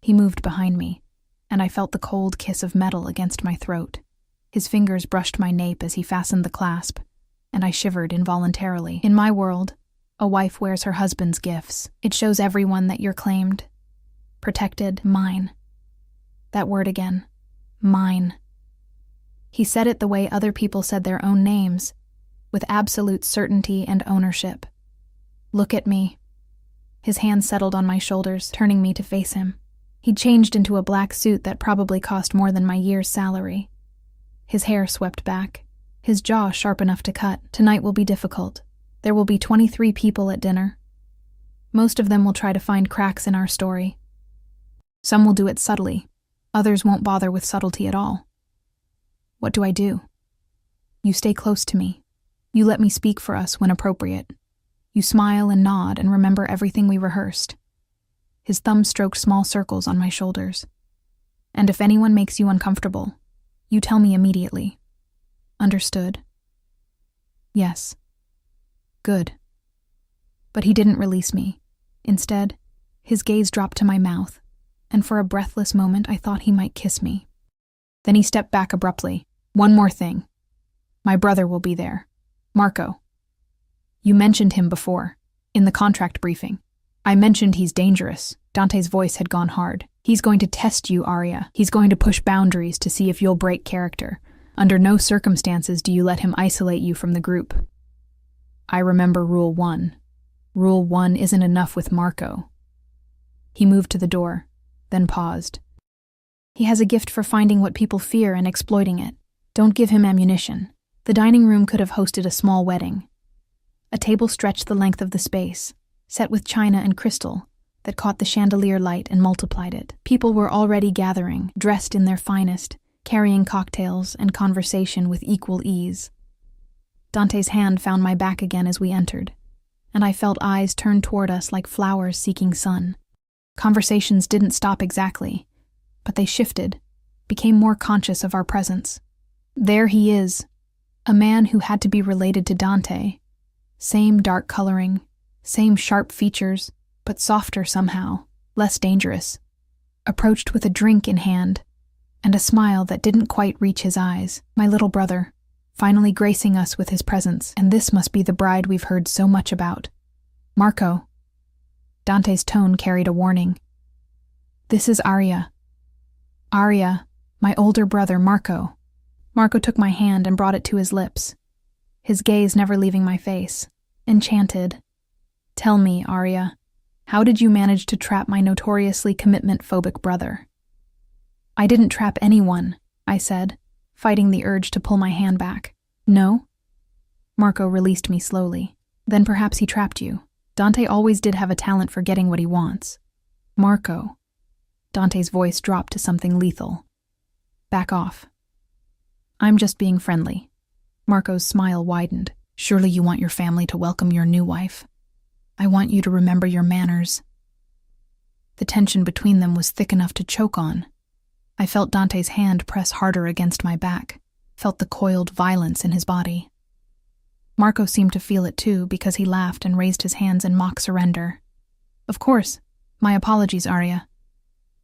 He moved behind me, and I felt the cold kiss of metal against my throat. His fingers brushed my nape as he fastened the clasp, and I shivered involuntarily. In my world, a wife wears her husband's gifts. It shows everyone that you're claimed, protected, mine. That word again, mine. He said it the way other people said their own names, with absolute certainty and ownership. "Look at me." His hand settled on my shoulders, turning me to face him. He'd changed into a black suit that probably cost more than my year's salary. His hair swept back, his jaw sharp enough to cut. "Tonight will be difficult. There will be 23 people at dinner. Most of them will try to find cracks in our story. Some will do it subtly. Others won't bother with subtlety at all. What do I do? You stay close to me. You let me speak for us when appropriate. You smile and nod and remember everything we rehearsed." His thumb stroked small circles on my shoulders. "And if anyone makes you uncomfortable, you tell me immediately. Understood?" "Yes." "Good." But he didn't release me. Instead, his gaze dropped to my mouth, and for a breathless moment I thought he might kiss me. Then he stepped back abruptly. "One more thing. My brother will be there. Marco. You mentioned him before, in the contract briefing. I mentioned he's dangerous." Dante's voice had gone hard. "He's going to test you, Aria. He's going to push boundaries to see if you'll break character. Under no circumstances do you let him isolate you from the group." I remember Rule 1. Rule 1 isn't enough with Marco. He moved to the door, then paused. "He has a gift for finding what people fear and exploiting it. Don't give him ammunition." The dining room could have hosted a small wedding. A table stretched the length of the space, set with china and crystal, that caught the chandelier light and multiplied it. People were already gathering, dressed in their finest, carrying cocktails and conversation with equal ease. Dante's hand found my back again as we entered, and I felt eyes turn toward us like flowers seeking sun. Conversations didn't stop exactly, but they shifted, became more conscious of our presence. There he is, a man who had to be related to Dante. Same dark coloring, same sharp features, but softer somehow, less dangerous. Approached with a drink in hand, and a smile that didn't quite reach his eyes. My little brother, finally gracing us with his presence, and this must be the bride we've heard so much about. "Marco." Dante's tone carried a warning. "This is Aria. Aria, my older brother Marco." Marco took my hand and brought it to his lips, his gaze never leaving my face, enchanted. "Tell me, Aria, how did you manage to trap my notoriously commitment-phobic brother?" "I didn't trap anyone," I said, fighting the urge to pull my hand back. "No?" Marco released me slowly. "Then perhaps he trapped you. Dante always did have a talent for getting what he wants. Marco. Dante's voice dropped to something lethal. Back off. I'm just being friendly. Marco's smile widened. Surely you want your family to welcome your new wife. I want you to remember your manners. The tension between them was thick enough to choke on. I felt Dante's hand press harder against my back, felt the coiled violence in his body. Marco seemed to feel it too, because he laughed and raised his hands in mock surrender. Of course. My apologies, Arya.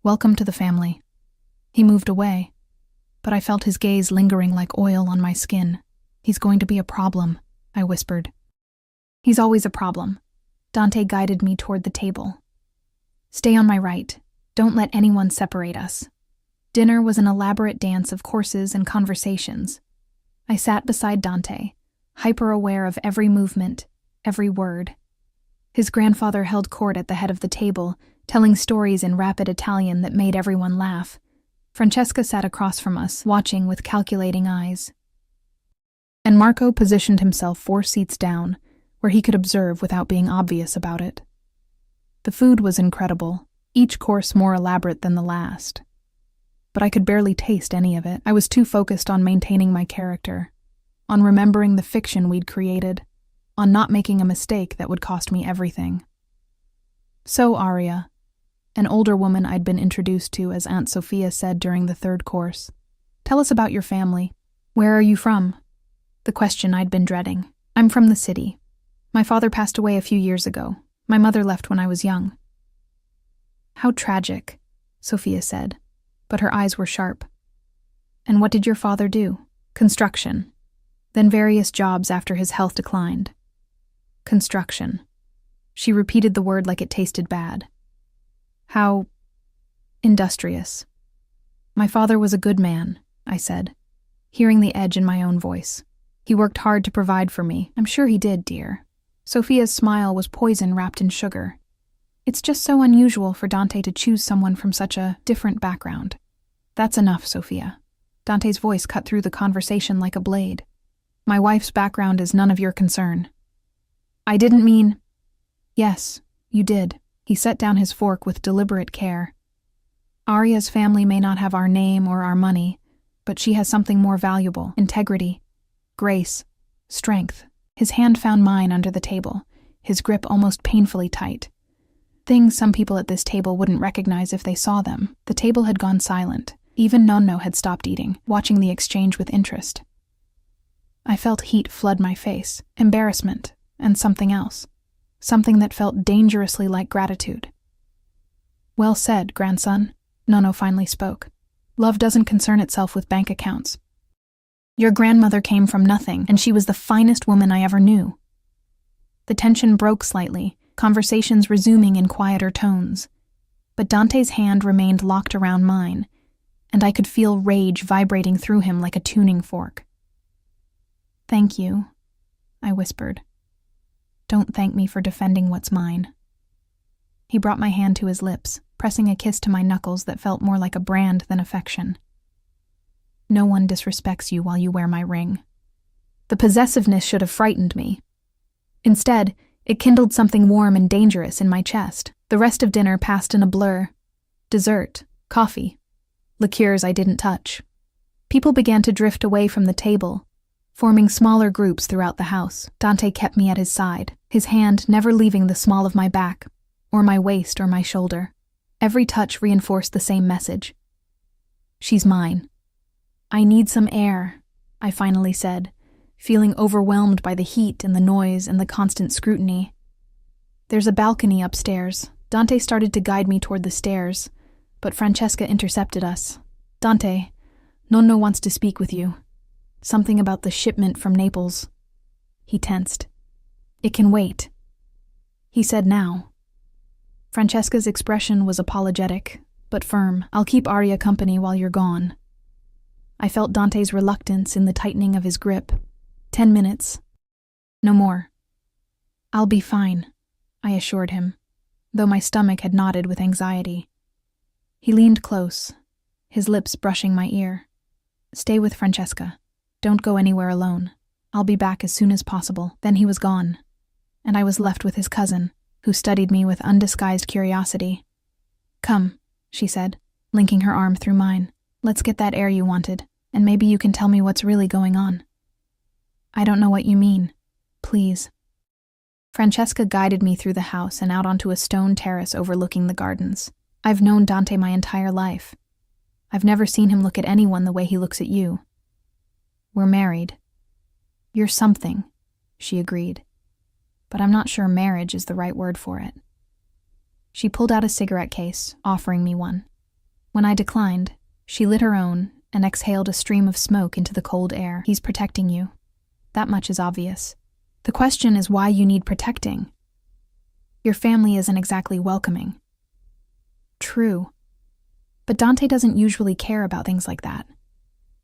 Welcome to the family. He moved away, but I felt his gaze lingering like oil on my skin. He's going to be a problem, I whispered. He's always a problem. Dante guided me toward the table. Stay on my right. Don't let anyone separate us. Dinner was an elaborate dance of courses and conversations. I sat beside Dante, hyper-aware of every movement, every word. His grandfather held court at the head of the table, telling stories in rapid Italian that made everyone laugh. Francesca sat across from us, watching with calculating eyes. And Marco positioned himself 4 seats down, where he could observe without being obvious about it. The food was incredible, each course more elaborate than the last. But I could barely taste any of it. I was too focused on maintaining my character, on remembering the fiction we'd created, on not making a mistake that would cost me everything. So, Arya, an older woman I'd been introduced to as Aunt Sophia said during the 3rd course, tell us about your family. Where are you from? The question I'd been dreading. I'm from the city. My father passed away a few years ago. My mother left when I was young. How tragic, Sophia said, but her eyes were sharp. And what did your father do? Construction. Then various jobs after his health declined. Construction. She repeated the word like it tasted bad. How industrious. My father was a good man, I said, hearing the edge in my own voice. He worked hard to provide for me. I'm sure he did, dear. Sophia's smile was poison wrapped in sugar. It's just so unusual for Dante to choose someone from such a different background. That's enough, Sophia. Dante's voice cut through the conversation like a blade. My wife's background is none of your concern. I didn't mean... Yes, you did. He set down his fork with deliberate care. Arya's family may not have our name or our money, but she has something more valuable: integrity, grace, strength. His hand found mine under the table, his grip almost painfully tight. Things some people at this table wouldn't recognize if they saw them. The table had gone silent. Even Nonno had stopped eating, watching the exchange with interest. I felt heat flood my face, embarrassment, and something else. Something that felt dangerously like gratitude. Well said, grandson, Nonno finally spoke. Love doesn't concern itself with bank accounts. Your grandmother came from nothing, and she was the finest woman I ever knew. The tension broke slightly, conversations resuming in quieter tones. But Dante's hand remained locked around mine, and I could feel rage vibrating through him like a tuning fork. Thank you, I whispered. Don't thank me for defending what's mine. He brought my hand to his lips, pressing a kiss to my knuckles that felt more like a brand than affection. No one disrespects you while you wear my ring. The possessiveness should have frightened me. Instead, it kindled something warm and dangerous in my chest. The rest of dinner passed in a blur. Dessert, coffee, liqueurs I didn't touch. People began to drift away from the table, forming smaller groups throughout the house. Dante kept me at his side, his hand never leaving the small of my back, or my waist or my shoulder. Every touch reinforced the same message. She's mine. I need some air, I finally said, feeling overwhelmed by the heat and the noise and the constant scrutiny. There's a balcony upstairs. Dante started to guide me toward the stairs, but Francesca intercepted us. Dante, Nonno wants to speak with you. Something about the shipment from Naples. He tensed. It can wait. He said now. Francesca's expression was apologetic, but firm. I'll keep Arya company while you're gone. I felt Dante's reluctance in the tightening of his grip. 10 minutes. No more. I'll be fine, I assured him, though my stomach had knotted with anxiety. He leaned close, his lips brushing my ear. Stay with Francesca. Don't go anywhere alone. I'll be back as soon as possible. Then he was gone, and I was left with his cousin, who studied me with undisguised curiosity. Come, she said, linking her arm through mine. Let's get that air you wanted, and maybe you can tell me what's really going on. I don't know what you mean. Please. Francesca guided me through the house and out onto a stone terrace overlooking the gardens. I've known Dante my entire life. I've never seen him look at anyone the way he looks at you. We're married. You're something, she agreed. But I'm not sure marriage is the right word for it. She pulled out a cigarette case, offering me one. When I declined, she lit her own and exhaled a stream of smoke into the cold air. He's protecting you. That much is obvious. The question is why you need protecting. Your family isn't exactly welcoming. True. But Dante doesn't usually care about things like that.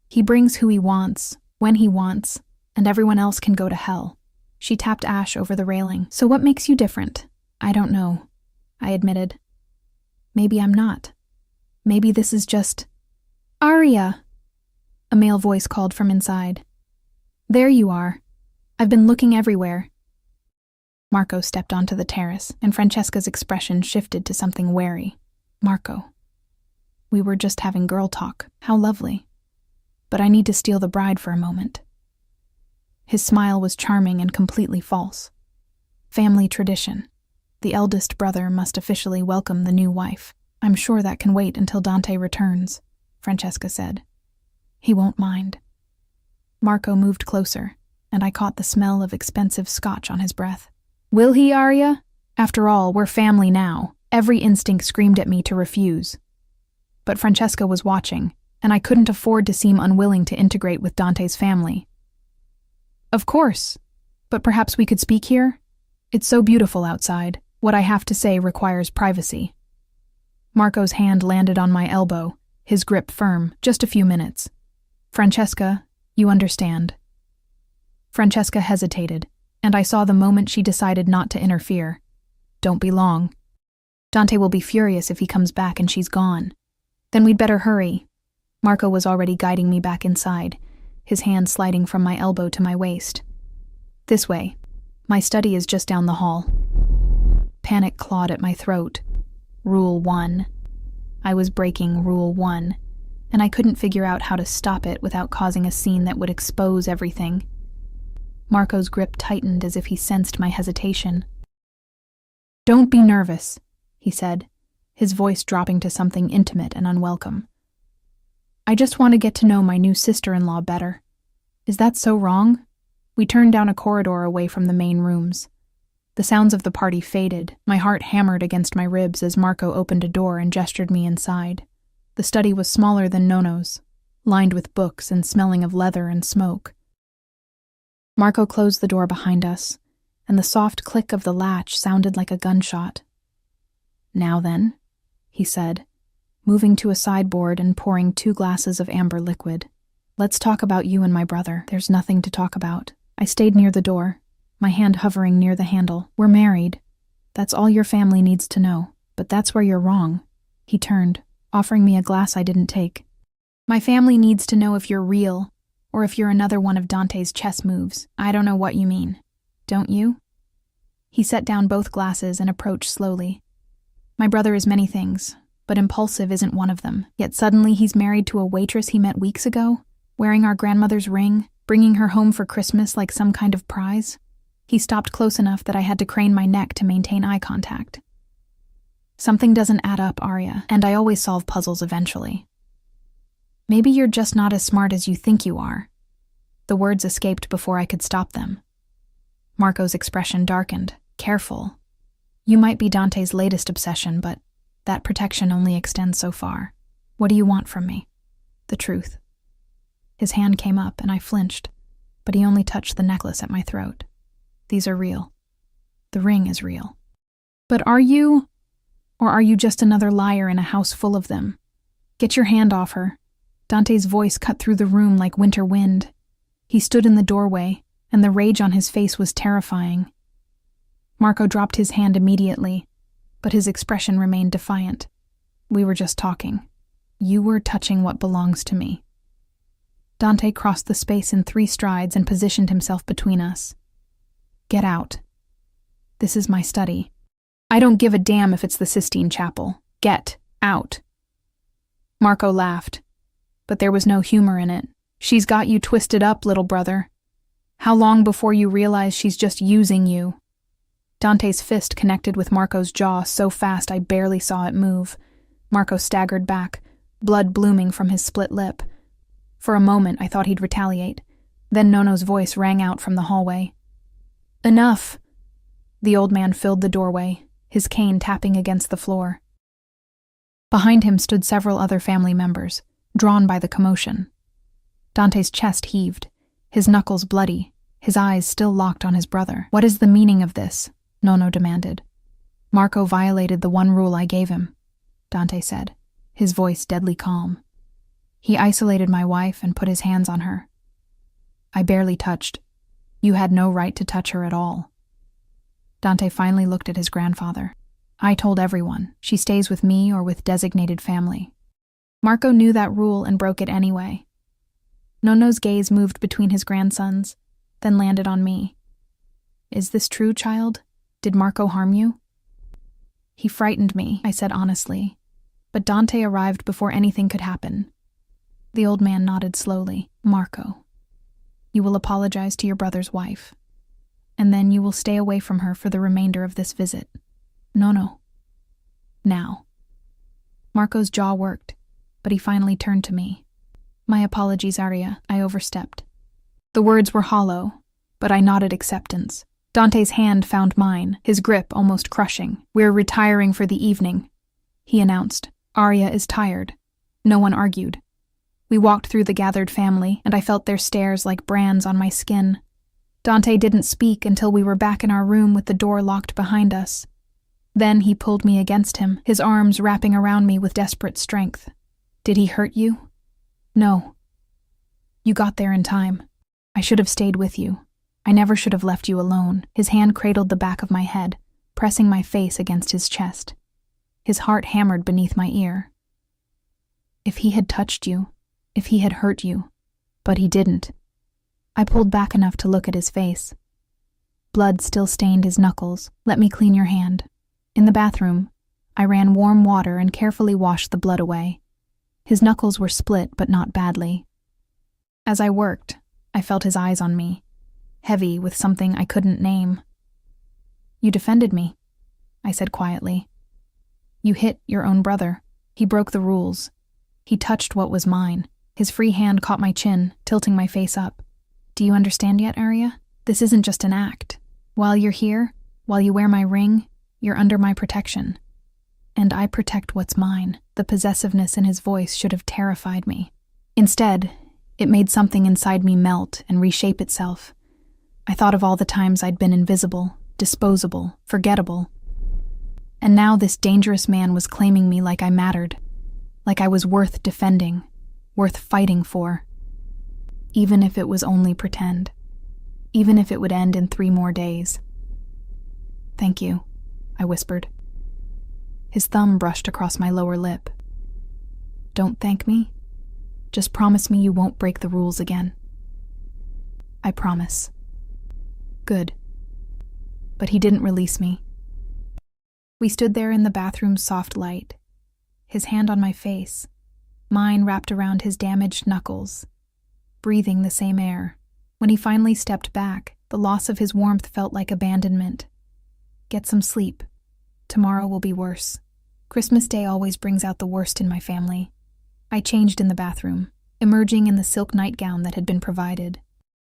He brings who he wants, when he wants, and everyone else can go to hell. She tapped Ash over the railing. So what makes you different? I don't know, I admitted. Maybe I'm not. Maybe this is just... Aria! A male voice called from inside. There you are. I've been looking everywhere. Marco stepped onto the terrace, and Francesca's expression shifted to something wary. Marco. We were just having girl talk. How lovely. But I need to steal the bride for a moment. His smile was charming and completely false. Family tradition. The eldest brother must officially welcome the new wife. I'm sure that can wait until Dante returns, Francesca said. He won't mind. Marco moved closer, and I caught the smell of expensive scotch on his breath. Will he, Aria? After all, we're family now. Every instinct screamed at me to refuse. But Francesca was watching, and I couldn't afford to seem unwilling to integrate with Dante's family. Of course, but perhaps we could speak here? It's so beautiful outside. What I have to say requires privacy. Marco's hand landed on my elbow, his grip firm. Just a few minutes. Francesca, you understand. Francesca hesitated, and I saw the moment she decided not to interfere. Don't be long. Dante will be furious if he comes back and she's gone. Then we'd better hurry. Marco was already guiding me back inside, his hand sliding from my elbow to my waist. This way. My study is just down the hall. Panic clawed at my throat. Rule 1. I was breaking Rule 1, and I couldn't figure out how to stop it without causing a scene that would expose everything. Marco's grip tightened as if he sensed my hesitation. Don't be nervous, he said, his voice dropping to something intimate and unwelcome. I just want to get to know my new sister-in-law better. Is that so wrong? We turned down a corridor away from the main rooms. The sounds of the party faded. My heart hammered against my ribs as Marco opened a door and gestured me inside. The study was smaller than Nono's, lined with books and smelling of leather and smoke. Marco closed the door behind us, and the soft click of the latch sounded like a gunshot. Now then, he said, moving to a sideboard and pouring 2 glasses of amber liquid. Let's talk about you and my brother. There's nothing to talk about. I stayed near the door, my hand hovering near the handle. We're married. That's all your family needs to know. But that's where you're wrong. He turned, offering me a glass I didn't take. My family needs to know if you're real, or if you're another one of Dante's chess moves. I don't know what you mean. Don't you? He set down both glasses and approached slowly. My brother is many things, but impulsive isn't one of them. Yet suddenly he's married to a waitress he met weeks ago, wearing our grandmother's ring, bringing her home for Christmas like some kind of prize. He stopped close enough that I had to crane my neck to maintain eye contact. Something doesn't add up, Aria, and I always solve puzzles eventually. Maybe you're just not as smart as you think you are. The words escaped before I could stop them. Marco's expression darkened. Careful. You might be Dante's latest obsession, but that protection only extends so far. What do you want from me? The truth. His hand came up and I flinched, but he only touched the necklace at my throat. These are real. The ring is real. But are you? Or are you just another liar in a house full of them? Get your hand off her. Dante's voice cut through the room like winter wind. He stood in the doorway, and the rage on his face was terrifying. Marco dropped his hand immediately, but his expression remained defiant. We were just talking. You were touching what belongs to me. Dante crossed the space in 3 strides and positioned himself between us. Get out. This is my study. I don't give a damn if it's the Sistine Chapel. Get. Out. Marco laughed, but there was no humor in it. She's got you twisted up, little brother. How long before you realize she's just using you? Dante's fist connected with Marco's jaw so fast I barely saw it move. Marco staggered back, blood blooming from his split lip. For a moment I thought he'd retaliate. Then Nono's voice rang out from the hallway. Enough! The old man filled the doorway, his cane tapping against the floor. Behind him stood several other family members, drawn by the commotion. Dante's chest heaved, his knuckles bloody, his eyes still locked on his brother. What is the meaning of this? Nono demanded. Marco violated the one rule I gave him, Dante said, his voice deadly calm. He isolated my wife and put his hands on her. I barely touched. You had no right to touch her at all. Dante finally looked at his grandfather. I told everyone, she stays with me or with designated family. Marco knew that rule and broke it anyway. Nono's gaze moved between his grandsons, then landed on me. Is this true, child? Did Marco harm you? He frightened me, I said honestly, but Dante arrived before anything could happen. The old man nodded slowly. Marco, you will apologize to your brother's wife, and then you will stay away from her for the remainder of this visit. No. Now. Marco's jaw worked, but he finally turned to me. My apologies, Arya, I overstepped. The words were hollow, but I nodded acceptance. Dante's hand found mine, his grip almost crushing. We're retiring for the evening, he announced. Arya is tired. No one argued. We walked through the gathered family, and I felt their stares like brands on my skin. Dante didn't speak until we were back in our room with the door locked behind us. Then he pulled me against him, his arms wrapping around me with desperate strength. Did he hurt you? No. You got there in time. I should have stayed with you. I never should have left you alone. His hand cradled the back of my head, pressing my face against his chest. His heart hammered beneath my ear. If he had touched you, if he had hurt you, but he didn't. I pulled back enough to look at his face. Blood still stained his knuckles. Let me clean your hand. In the bathroom, I ran warm water and carefully washed the blood away. His knuckles were split, but not badly. As I worked, I felt his eyes on me, heavy with something I couldn't name. You defended me, I said quietly. You hit your own brother. He broke the rules. He touched what was mine. His free hand caught my chin, tilting my face up. Do you understand yet, Arya? This isn't just an act. While you're here, while you wear my ring, you're under my protection. And I protect what's mine. The possessiveness in his voice should have terrified me. Instead, it made something inside me melt and reshape itself. I thought of all the times I'd been invisible, disposable, forgettable. And now this dangerous man was claiming me like I mattered, like I was worth defending, worth fighting for. Even if it was only pretend. Even if it would end in 3 more days. Thank you, I whispered. His thumb brushed across my lower lip. Don't thank me. Just promise me you won't break the rules again. I promise. Good. But he didn't release me. We stood there in the bathroom's soft light, his hand on my face, mine wrapped around his damaged knuckles, breathing the same air. When he finally stepped back, the loss of his warmth felt like abandonment. Get some sleep. Tomorrow will be worse. Christmas Day always brings out the worst in my family. I changed in the bathroom, emerging in the silk nightgown that had been provided.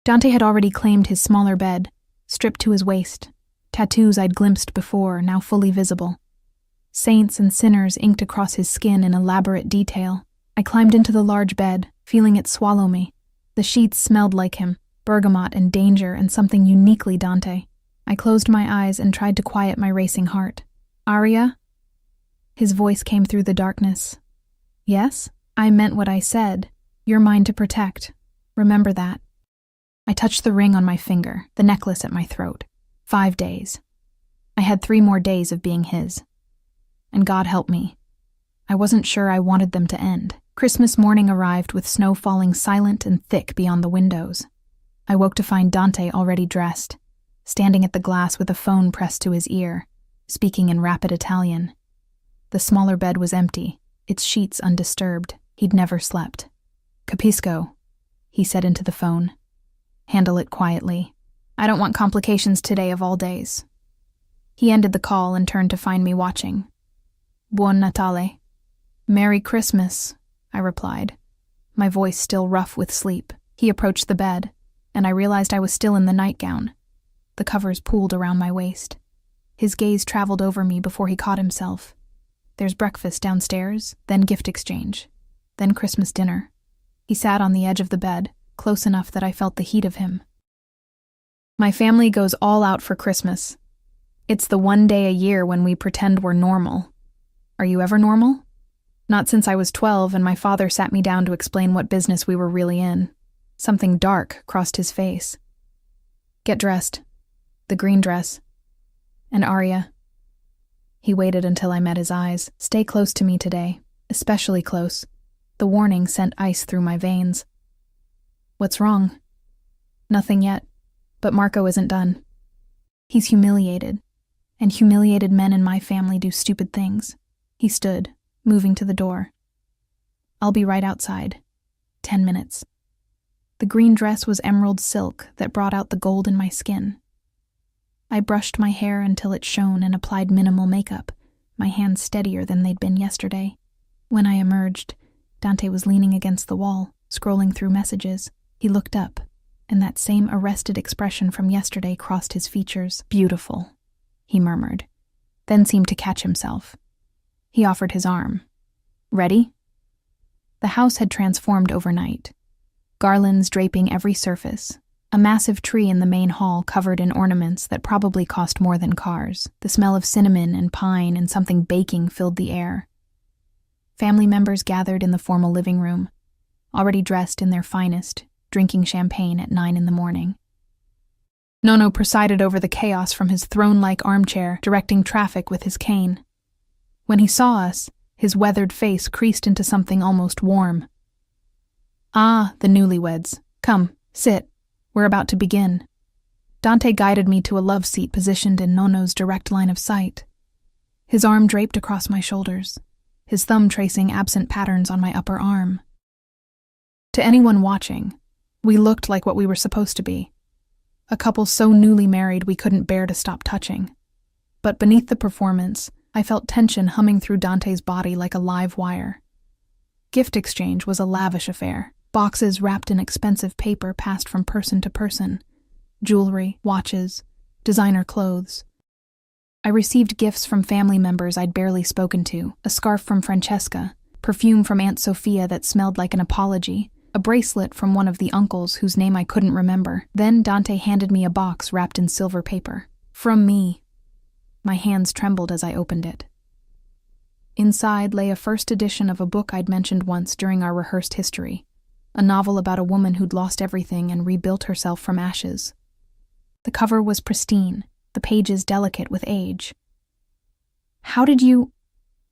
Dante had already claimed his smaller bed, stripped to his waist, tattoos I'd glimpsed before, now fully visible. Saints and sinners inked across his skin in elaborate detail. I climbed into the large bed, feeling it swallow me. The sheets smelled like him, bergamot and danger and something uniquely Dante. I closed my eyes and tried to quiet my racing heart. Arya? His voice came through the darkness. Yes? I meant what I said. You're mine to protect. Remember that. I touched the ring on my finger, the necklace at my throat. 5 days. I had 3 more days of being his. And God help me. I wasn't sure I wanted them to end. Christmas morning arrived with snow falling silent and thick beyond the windows. I woke to find Dante already dressed, standing at the glass with a phone pressed to his ear, speaking in rapid Italian. The smaller bed was empty, its sheets undisturbed. He'd never slept. "Capisco," he said into the phone. "Handle it quietly. I don't want complications today of all days." He ended the call and turned to find me watching. "Buon Natale." "Merry Christmas," I replied, my voice still rough with sleep. He approached the bed, and I realized I was still in the nightgown. The covers pooled around my waist. His gaze traveled over me before he caught himself. "There's breakfast downstairs, then gift exchange, then Christmas dinner." He sat on the edge of the bed, close enough that I felt the heat of him. "My family goes all out for Christmas. It's the one day a year when we pretend we're normal. Are you ever normal?" Not since I was 12 and my father sat me down to explain what business we were really in. Something dark crossed his face. "Get dressed. The green dress. And Arya." He waited until I met his eyes. "Stay close to me today, especially close." The warning sent ice through my veins. "What's wrong?" "Nothing yet, but Marco isn't done. He's humiliated, and humiliated men in my family do stupid things." He stood, moving to the door. "I'll be right outside. 10 minutes." The green dress was emerald silk that brought out the gold in my skin. I brushed my hair until it shone and applied minimal makeup, my hands steadier than they'd been yesterday. When I emerged, Dante was leaning against the wall, scrolling through messages. He looked up, and that same arrested expression from yesterday crossed his features. "Beautiful," he murmured, then seemed to catch himself. He offered his arm. "Ready?" The house had transformed overnight. Garlands draping every surface, a massive tree in the main hall covered in ornaments that probably cost more than cars. The smell of cinnamon and pine and something baking filled the air. Family members gathered in the formal living room, already dressed in their finest, drinking champagne at 9 in the morning. Nono presided over the chaos from his throne-like armchair, directing traffic with his cane. When he saw us, his weathered face creased into something almost warm. "Ah, the newlyweds. Come, sit. We're about to begin." Dante guided me to a love seat positioned in Nono's direct line of sight. His arm draped across my shoulders, his thumb tracing absent patterns on my upper arm. To anyone watching, we looked like what we were supposed to be. A couple so newly married we couldn't bear to stop touching. But beneath the performance, I felt tension humming through Dante's body like a live wire. Gift exchange was a lavish affair. Boxes wrapped in expensive paper passed from person to person. Jewelry, watches, designer clothes. I received gifts from family members I'd barely spoken to, a scarf from Francesca, perfume from Aunt Sophia that smelled like an apology, a bracelet from one of the uncles whose name I couldn't remember. Then Dante handed me a box wrapped in silver paper. "From me." My hands trembled as I opened it. Inside lay a first edition of a book I'd mentioned once during our rehearsed history, a novel about a woman who'd lost everything and rebuilt herself from ashes. The cover was pristine, the pages delicate with age. "How did you—"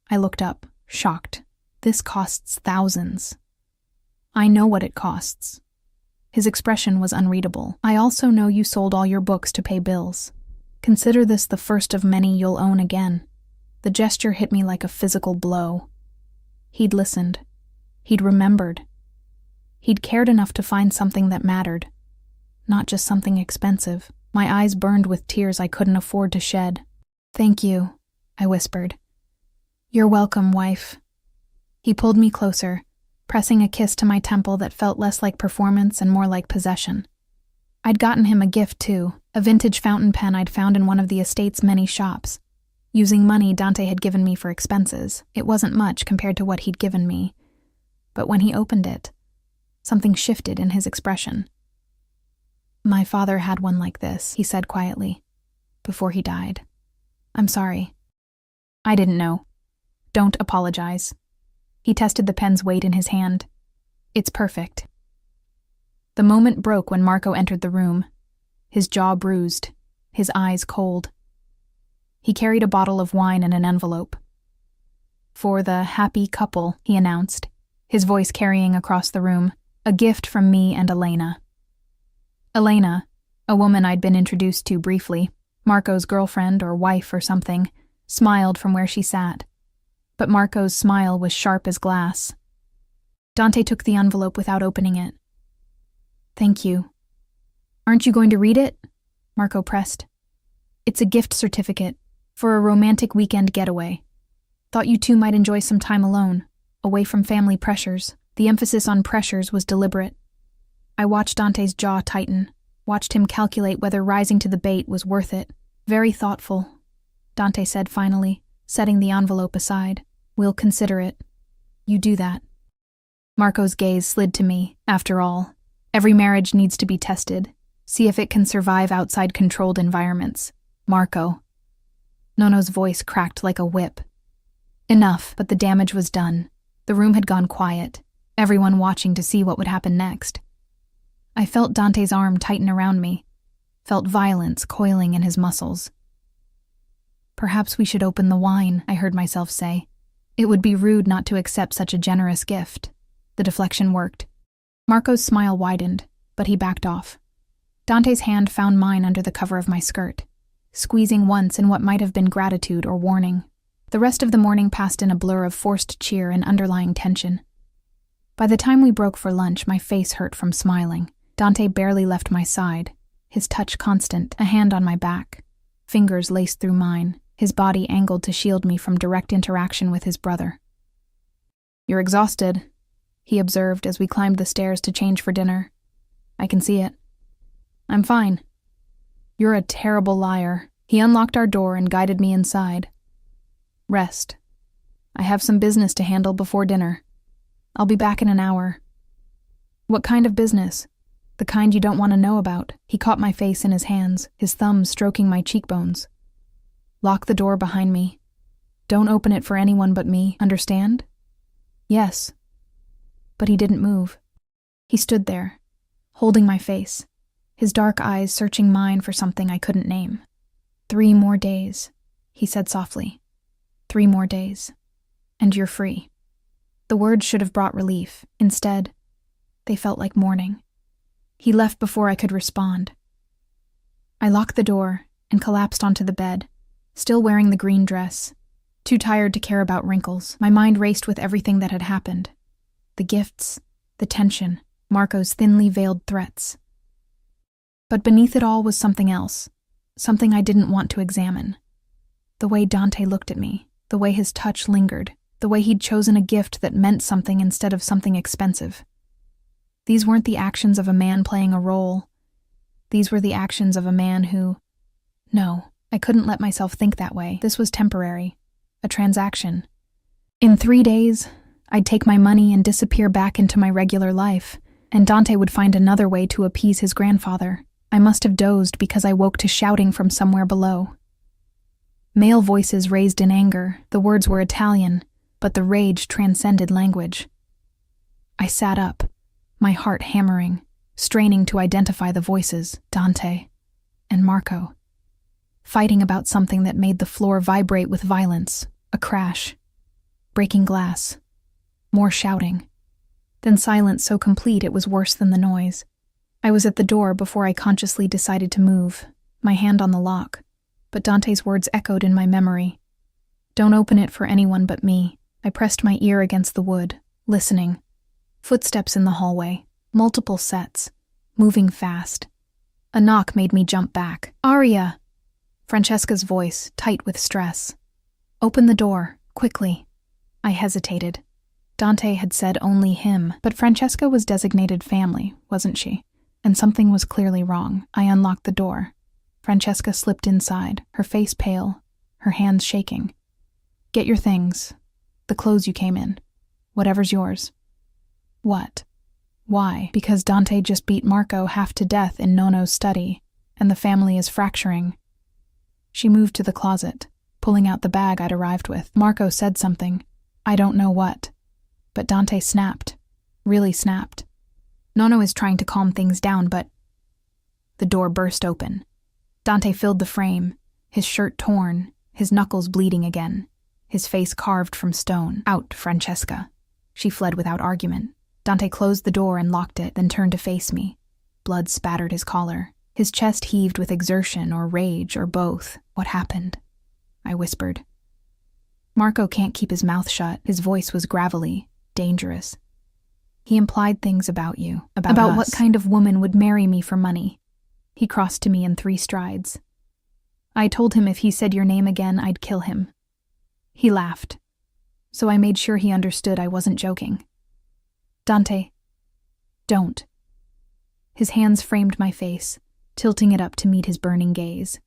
I looked up, shocked. "This costs thousands." "I know what it costs." His expression was unreadable. "I also know you sold all your books to pay bills. Consider this the first of many you'll own again." The gesture hit me like a physical blow. He'd listened. He'd remembered. He'd cared enough to find something that mattered, not just something expensive. My eyes burned with tears I couldn't afford to shed. "Thank you," I whispered. "You're welcome, wife." He pulled me closer, pressing a kiss to my temple that felt less like performance and more like possession. I'd gotten him a gift, too, a vintage fountain pen I'd found in one of the estate's many shops. Using money Dante had given me for expenses, it wasn't much compared to what he'd given me. But when he opened it, something shifted in his expression. "My father had one like this," he said quietly, "before he died. I'm sorry." I didn't know. "Don't apologize." He tested the pen's weight in his hand. "It's perfect." The moment broke when Marco entered the room, his jaw bruised, his eyes cold. He carried a bottle of wine and an envelope. "For the happy couple," he announced, his voice carrying across the room, "a gift from me and Elena." Elena, a woman I'd been introduced to briefly, Marco's girlfriend or wife or something, smiled from where she sat. but Marco's smile was sharp as glass. Dante took the envelope without opening it. "Thank you." "Aren't you going to read it?" Marco pressed. "It's a gift certificate for a romantic weekend getaway. Thought you two might enjoy some time alone, away from family pressures." The emphasis on pressures was deliberate. I watched Dante's jaw tighten, watched him calculate whether rising to the bait was worth it. "Very thoughtful," Dante said finally, setting the envelope aside. "We'll consider it." "You do that." Marco's gaze slid to me. After all, every marriage needs to be tested. See if it can survive outside controlled environments. Marco. Nono's voice cracked like a whip. Enough, but the damage was done. The room had gone quiet, everyone watching to see what would happen next. I felt Dante's arm tighten around me, felt violence coiling in his muscles. "Perhaps we should open the wine," I heard myself say. It would be rude not to accept such a generous gift. The deflection worked. Marco's smile widened, but he backed off. Dante's hand found mine under the cover of my skirt, squeezing once in what might have been gratitude or warning. The rest of the morning passed in a blur of forced cheer and underlying tension. By the time we broke for lunch, my face hurt from smiling. Dante barely left my side, his touch constant, a hand on my back, fingers laced through mine, his body angled to shield me from direct interaction with his brother. "You're exhausted," he observed as we climbed the stairs to change for dinner. "I can see it." "I'm fine." "You're a terrible liar." He unlocked our door and guided me inside. "Rest. I have some business to handle before dinner. I'll be back in an hour." "What kind of business?" "The kind you don't want to know about." He caught my face in his hands, his thumbs stroking my cheekbones. "Lock the door behind me. Don't open it for anyone but me, understand?" "Yes." But he didn't move. He stood there, holding my face, his dark eyes searching mine for something I couldn't name. "3 more days," he said softly. 3 more days, and you're free." The words should have brought relief. Instead, they felt like mourning. He left before I could respond. I locked the door and collapsed onto the bed, still wearing the green dress, too tired to care about wrinkles. My mind raced with everything that had happened. The gifts, the tension, Marco's thinly veiled threats. But beneath it all was something else, something I didn't want to examine. The way Dante looked at me, the way his touch lingered, the way he'd chosen a gift that meant something instead of something expensive. These weren't the actions of a man playing a role. These were the actions of a man who... No, I couldn't let myself think that way. This was temporary, a transaction. In 3 days, I'd take my money and disappear back into my regular life, and Dante would find another way to appease his grandfather. I must have dozed because I woke to shouting from somewhere below. Male voices raised in anger. The words were Italian, but the rage transcended language. I sat up, my heart hammering, straining to identify the voices, Dante and Marco, fighting about something that made the floor vibrate with violence, a crash, breaking glass, more shouting, then silence so complete it was worse than the noise. I was at the door before I consciously decided to move, my hand on the lock, but Dante's words echoed in my memory. "Don't open it for anyone but me." I pressed my ear against the wood, listening. Footsteps in the hallway, multiple sets, moving fast. A knock made me jump back. "Aria!" Francesca's voice, tight with stress. "Open the door, quickly." I hesitated. Dante had said only him, but Francesca was designated family, wasn't she? And something was clearly wrong. I unlocked the door. Francesca slipped inside, her face pale, her hands shaking. "Get your things. The clothes you came in. Whatever's yours." "What? Why?" "Because Dante just beat Marco half to death in Nono's study, and the family is fracturing." She moved to the closet, pulling out the bag I'd arrived with. Marco said something. I don't know what. But Dante snapped. Really snapped. Nono is trying to calm things down, but... The door burst open. Dante filled the frame, his shirt torn, his knuckles bleeding again, his face carved from stone. "Out, Francesca." She fled without argument. Dante closed the door and locked it, then turned to face me. Blood spattered his collar. His chest heaved with exertion or rage or both. "What happened?" I whispered. Marco can't keep his mouth shut. His voice was gravelly, dangerous. He implied things about you, about us. What kind of woman would marry me for money. He crossed to me in 3 strides. I told him if he said your name again, I'd kill him. He laughed, so I made sure he understood I wasn't joking. Dante, don't. His hands framed my face, tilting it up to meet his burning gaze.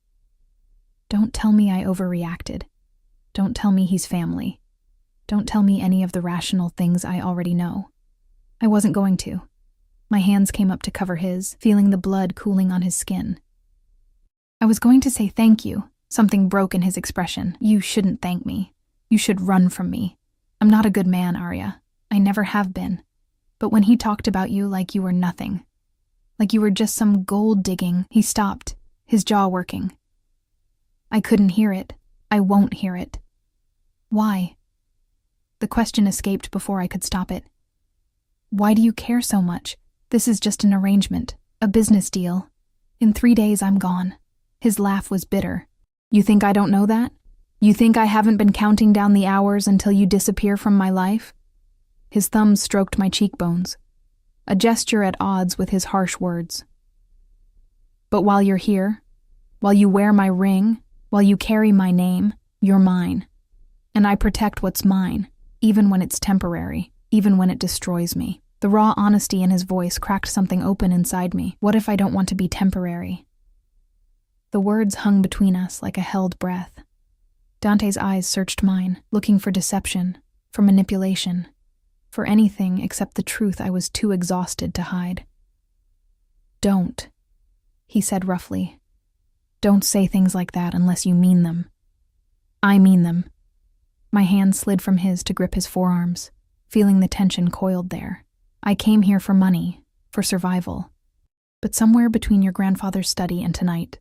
Don't tell me I overreacted. Don't tell me he's family. Don't tell me any of the rational things I already know. I wasn't going to. My hands came up to cover his, feeling the blood cooling on his skin. I was going to say thank you. Something broke in his expression. You shouldn't thank me. You should run from me. I'm not a good man, Arya. I never have been. But when he talked about you like you were nothing, like you were just some gold digging, he stopped, his jaw working. I couldn't hear it. I won't hear it. Why? The question escaped before I could stop it. Why do you care so much? This is just an arrangement, a business deal. In 3 days, I'm gone. His laugh was bitter. You think I don't know that? You think I haven't been counting down the hours until you disappear from my life? His thumbs stroked my cheekbones, a gesture at odds with his harsh words. But while you're here, while you wear my ring, while you carry my name, you're mine. And I protect what's mine, even when it's temporary, even when it destroys me. The raw honesty in his voice cracked something open inside me. What if I don't want to be temporary? The words hung between us like a held breath. Dante's eyes searched mine, looking for deception, for manipulation, for anything except the truth I was too exhausted to hide. Don't, he said roughly. Don't say things like that unless you mean them. I mean them. My hand slid from his to grip his forearms, feeling the tension coiled there. I came here for money, for survival. But somewhere between your grandfather's study and tonight,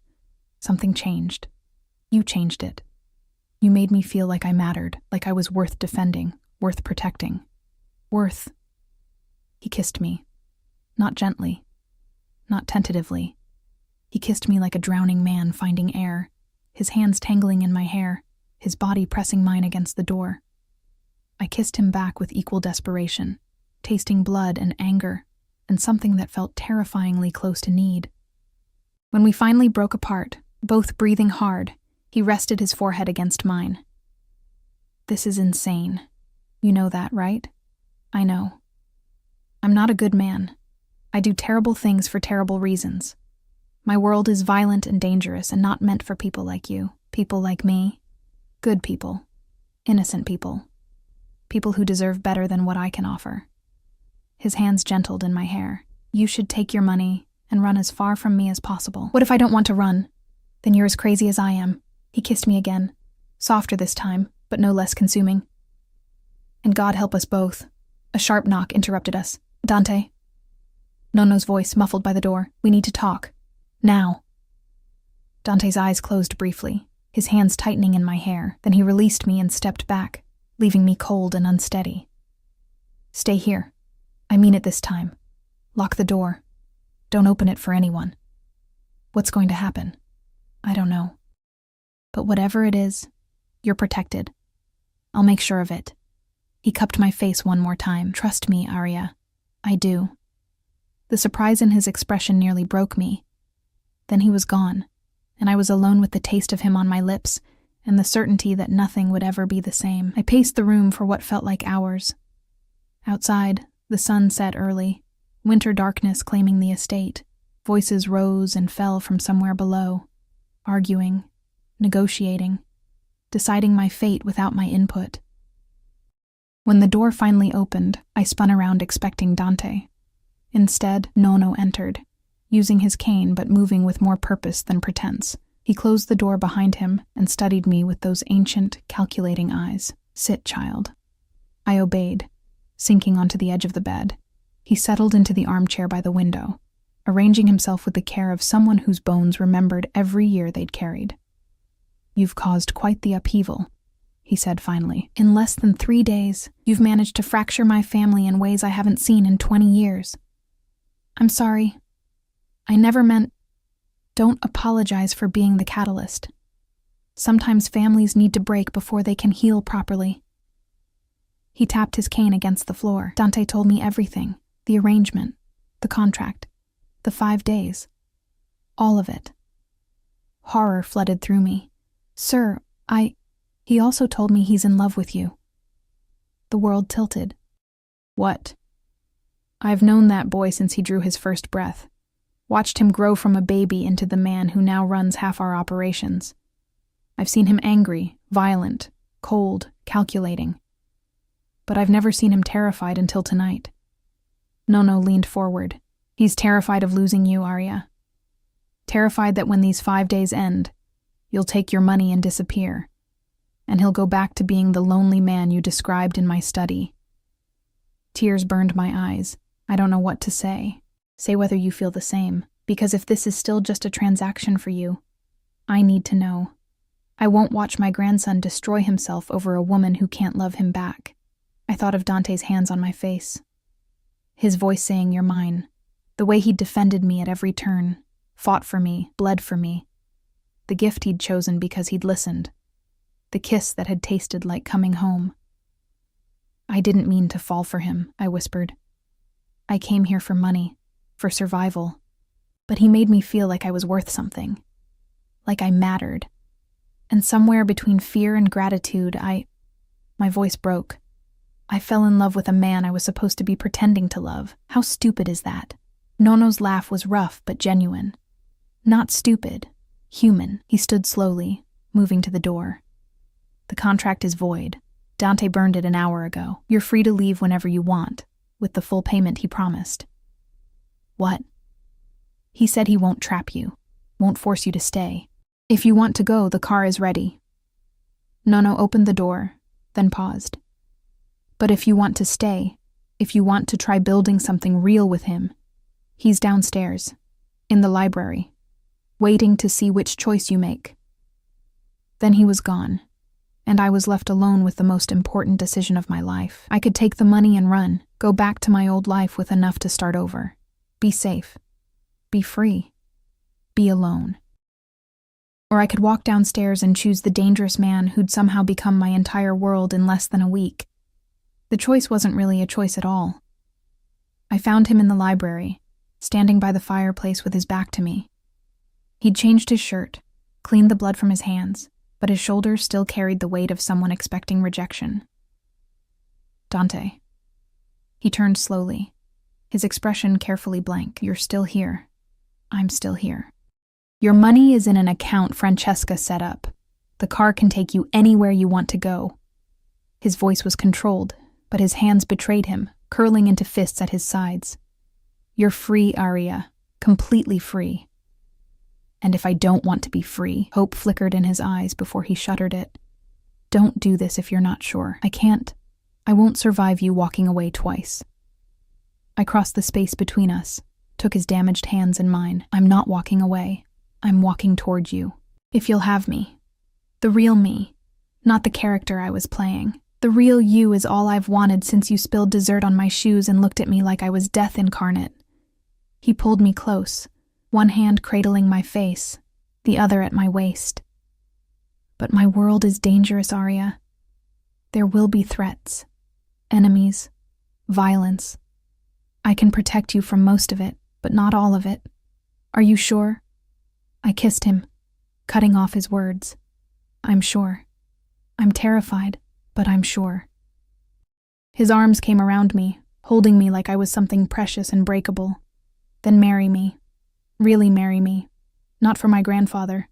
something changed. You changed it. You made me feel like I mattered, like I was worth defending, worth protecting. Worth. He kissed me. Not gently. Not tentatively. He kissed me like a drowning man finding air, his hands tangling in my hair, his body pressing mine against the door. I kissed him back with equal desperation, tasting blood and anger, and something that felt terrifyingly close to need. When we finally broke apart, both breathing hard, he rested his forehead against mine. This is insane. You know that, right? I know. I'm not a good man. I do terrible things for terrible reasons. My world is violent and dangerous and not meant for people like you, people like me. Good people. Innocent people. People who deserve better than what I can offer. His hands gentled in my hair. You should take your money and run as far from me as possible. What if I don't want to run? Then you're as crazy as I am. He kissed me again. Softer this time, but no less consuming. And God help us both. A sharp knock interrupted us. Dante. Nono's voice muffled by the door. We need to talk. Now. Dante's eyes closed briefly, his hands tightening in my hair. Then he released me and stepped back, leaving me cold and unsteady. Stay here. I mean it this time. Lock the door. Don't open it for anyone. What's going to happen? I don't know. But whatever it is, you're protected. I'll make sure of it. He cupped my face one more time. Trust me, Arya. I do. The surprise in his expression nearly broke me. Then he was gone, and I was alone with the taste of him on my lips and the certainty that nothing would ever be the same. I paced the room for what felt like hours. Outside, the sun set early, winter darkness claiming the estate. Voices rose and fell from somewhere below, arguing, negotiating, deciding my fate without my input. When the door finally opened, I spun around expecting Dante. Instead, Nono entered, using his cane but moving with more purpose than pretense. He closed the door behind him and studied me with those ancient, calculating eyes. Sit, child. I obeyed, sinking onto the edge of the bed. He settled into the armchair by the window, arranging himself with the care of someone whose bones remembered every year they'd carried. You've caused quite the upheaval, he said finally. In less than 3 days, you've managed to fracture my family in ways I haven't seen in 20 years. I'm sorry. I never meant... Don't apologize for being the catalyst. Sometimes families need to break before they can heal properly. He tapped his cane against the floor. Dante told me everything. The arrangement, the contract, the 5 days. All of it. Horror flooded through me. Sir, He also told me he's in love with you. The world tilted. What? I've known that boy since he drew his first breath. Watched him grow from a baby into the man who now runs half our operations. I've seen him angry, violent, cold, calculating. But I've never seen him terrified until tonight. Nono leaned forward. He's terrified of losing you, Arya. Terrified that when these 5 days end, you'll take your money and disappear, and he'll go back to being the lonely man you described in my study. Tears burned my eyes. I don't know what to say. Say whether you feel the same, because if this is still just a transaction for you, I need to know. I won't watch my grandson destroy himself over a woman who can't love him back. I thought of Dante's hands on my face. His voice saying, "You're mine." The way he'd defended me at every turn, fought for me, bled for me. The gift he'd chosen because he'd listened. The kiss that had tasted like coming home. I didn't mean to fall for him, I whispered. I came here for money, for survival. But he made me feel like I was worth something. Like I mattered. And somewhere between fear and gratitude, my voice broke. I fell in love with a man I was supposed to be pretending to love. How stupid is that? Nono's laugh was rough but genuine. Not stupid, human. He stood slowly, moving to the door. The contract is void. Dante burned it an hour ago. You're free to leave whenever you want, with the full payment he promised. What? He said he won't trap you, won't force you to stay. If you want to go, the car is ready. Nono opened the door, then paused. But if you want to stay, if you want to try building something real with him, he's downstairs, in the library, waiting to see which choice you make. Then he was gone, and I was left alone with the most important decision of my life. I could take the money and run, go back to my old life with enough to start over. Be safe. Be free. Be alone. Or I could walk downstairs and choose the dangerous man who'd somehow become my entire world in less than a week. The choice wasn't really a choice at all. I found him in the library, standing by the fireplace with his back to me. He'd changed his shirt, cleaned the blood from his hands, but his shoulders still carried the weight of someone expecting rejection. Dante. He turned slowly, his expression carefully blank. You're still here. I'm still here. Your money is in an account Francesca set up. The car can take you anywhere you want to go. His voice was controlled, but his hands betrayed him, curling into fists at his sides. You're free, Arya. Completely free. And if I don't want to be free, hope flickered in his eyes before he shuttered it. Don't do this if you're not sure. I can't. I won't survive you walking away twice. I crossed the space between us, took his damaged hands in mine. I'm not walking away. I'm walking toward you. If you'll have me. The real me, not the character I was playing. The real you is all I've wanted since you spilled dessert on my shoes and looked at me like I was death incarnate. He pulled me close, one hand cradling my face, the other at my waist. But my world is dangerous, Arya. There will be threats, enemies, violence. I can protect you from most of it, but not all of it. Are you sure? I kissed him, cutting off his words. I'm sure. I'm terrified, but I'm sure. His arms came around me, holding me like I was something precious and breakable. Then marry me. Really marry me. Not for my grandfather.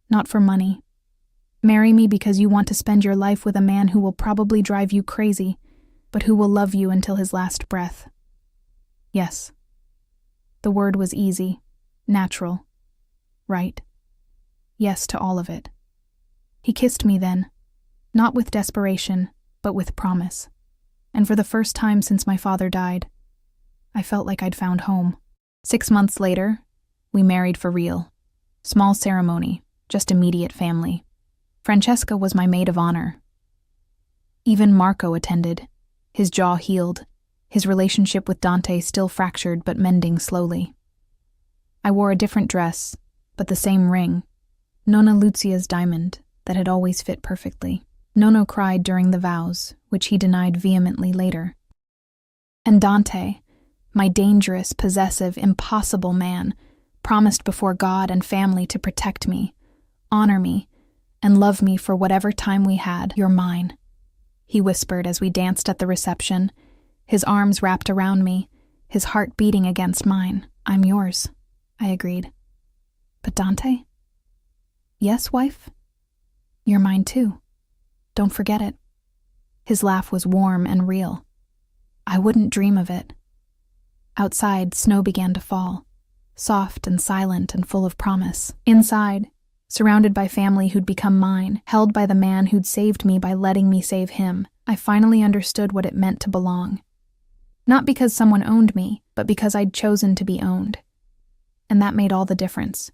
Not for money. Marry me because you want to spend your life with a man who will probably drive you crazy, but who will love you until his last breath. Yes. The word was easy, natural, right. Yes to all of it. He kissed me then, not with desperation, but with promise. And for the first time since my father died, I felt like I'd found home. 6 months later, we married for real. Small ceremony, just immediate family. Francesca was my maid of honor. Even Marco attended, his jaw healed, his relationship with Dante still fractured but mending slowly. I wore a different dress, but the same ring, Nonna Lucia's diamond, that had always fit perfectly. Nono cried during the vows, which he denied vehemently later. And Dante, my dangerous, possessive, impossible man, promised before God and family to protect me, honor me, and love me for whatever time we had. You're mine, he whispered as we danced at the reception, his arms wrapped around me, his heart beating against mine. I'm yours, I agreed. But Dante? Yes, wife? You're mine too. Don't forget it. His laugh was warm and real. I wouldn't dream of it. Outside, snow began to fall, soft and silent and full of promise. Inside, surrounded by family who'd become mine, held by the man who'd saved me by letting me save him, I finally understood what it meant to belong. Not because someone owned me, but because I'd chosen to be owned. And that made all the difference.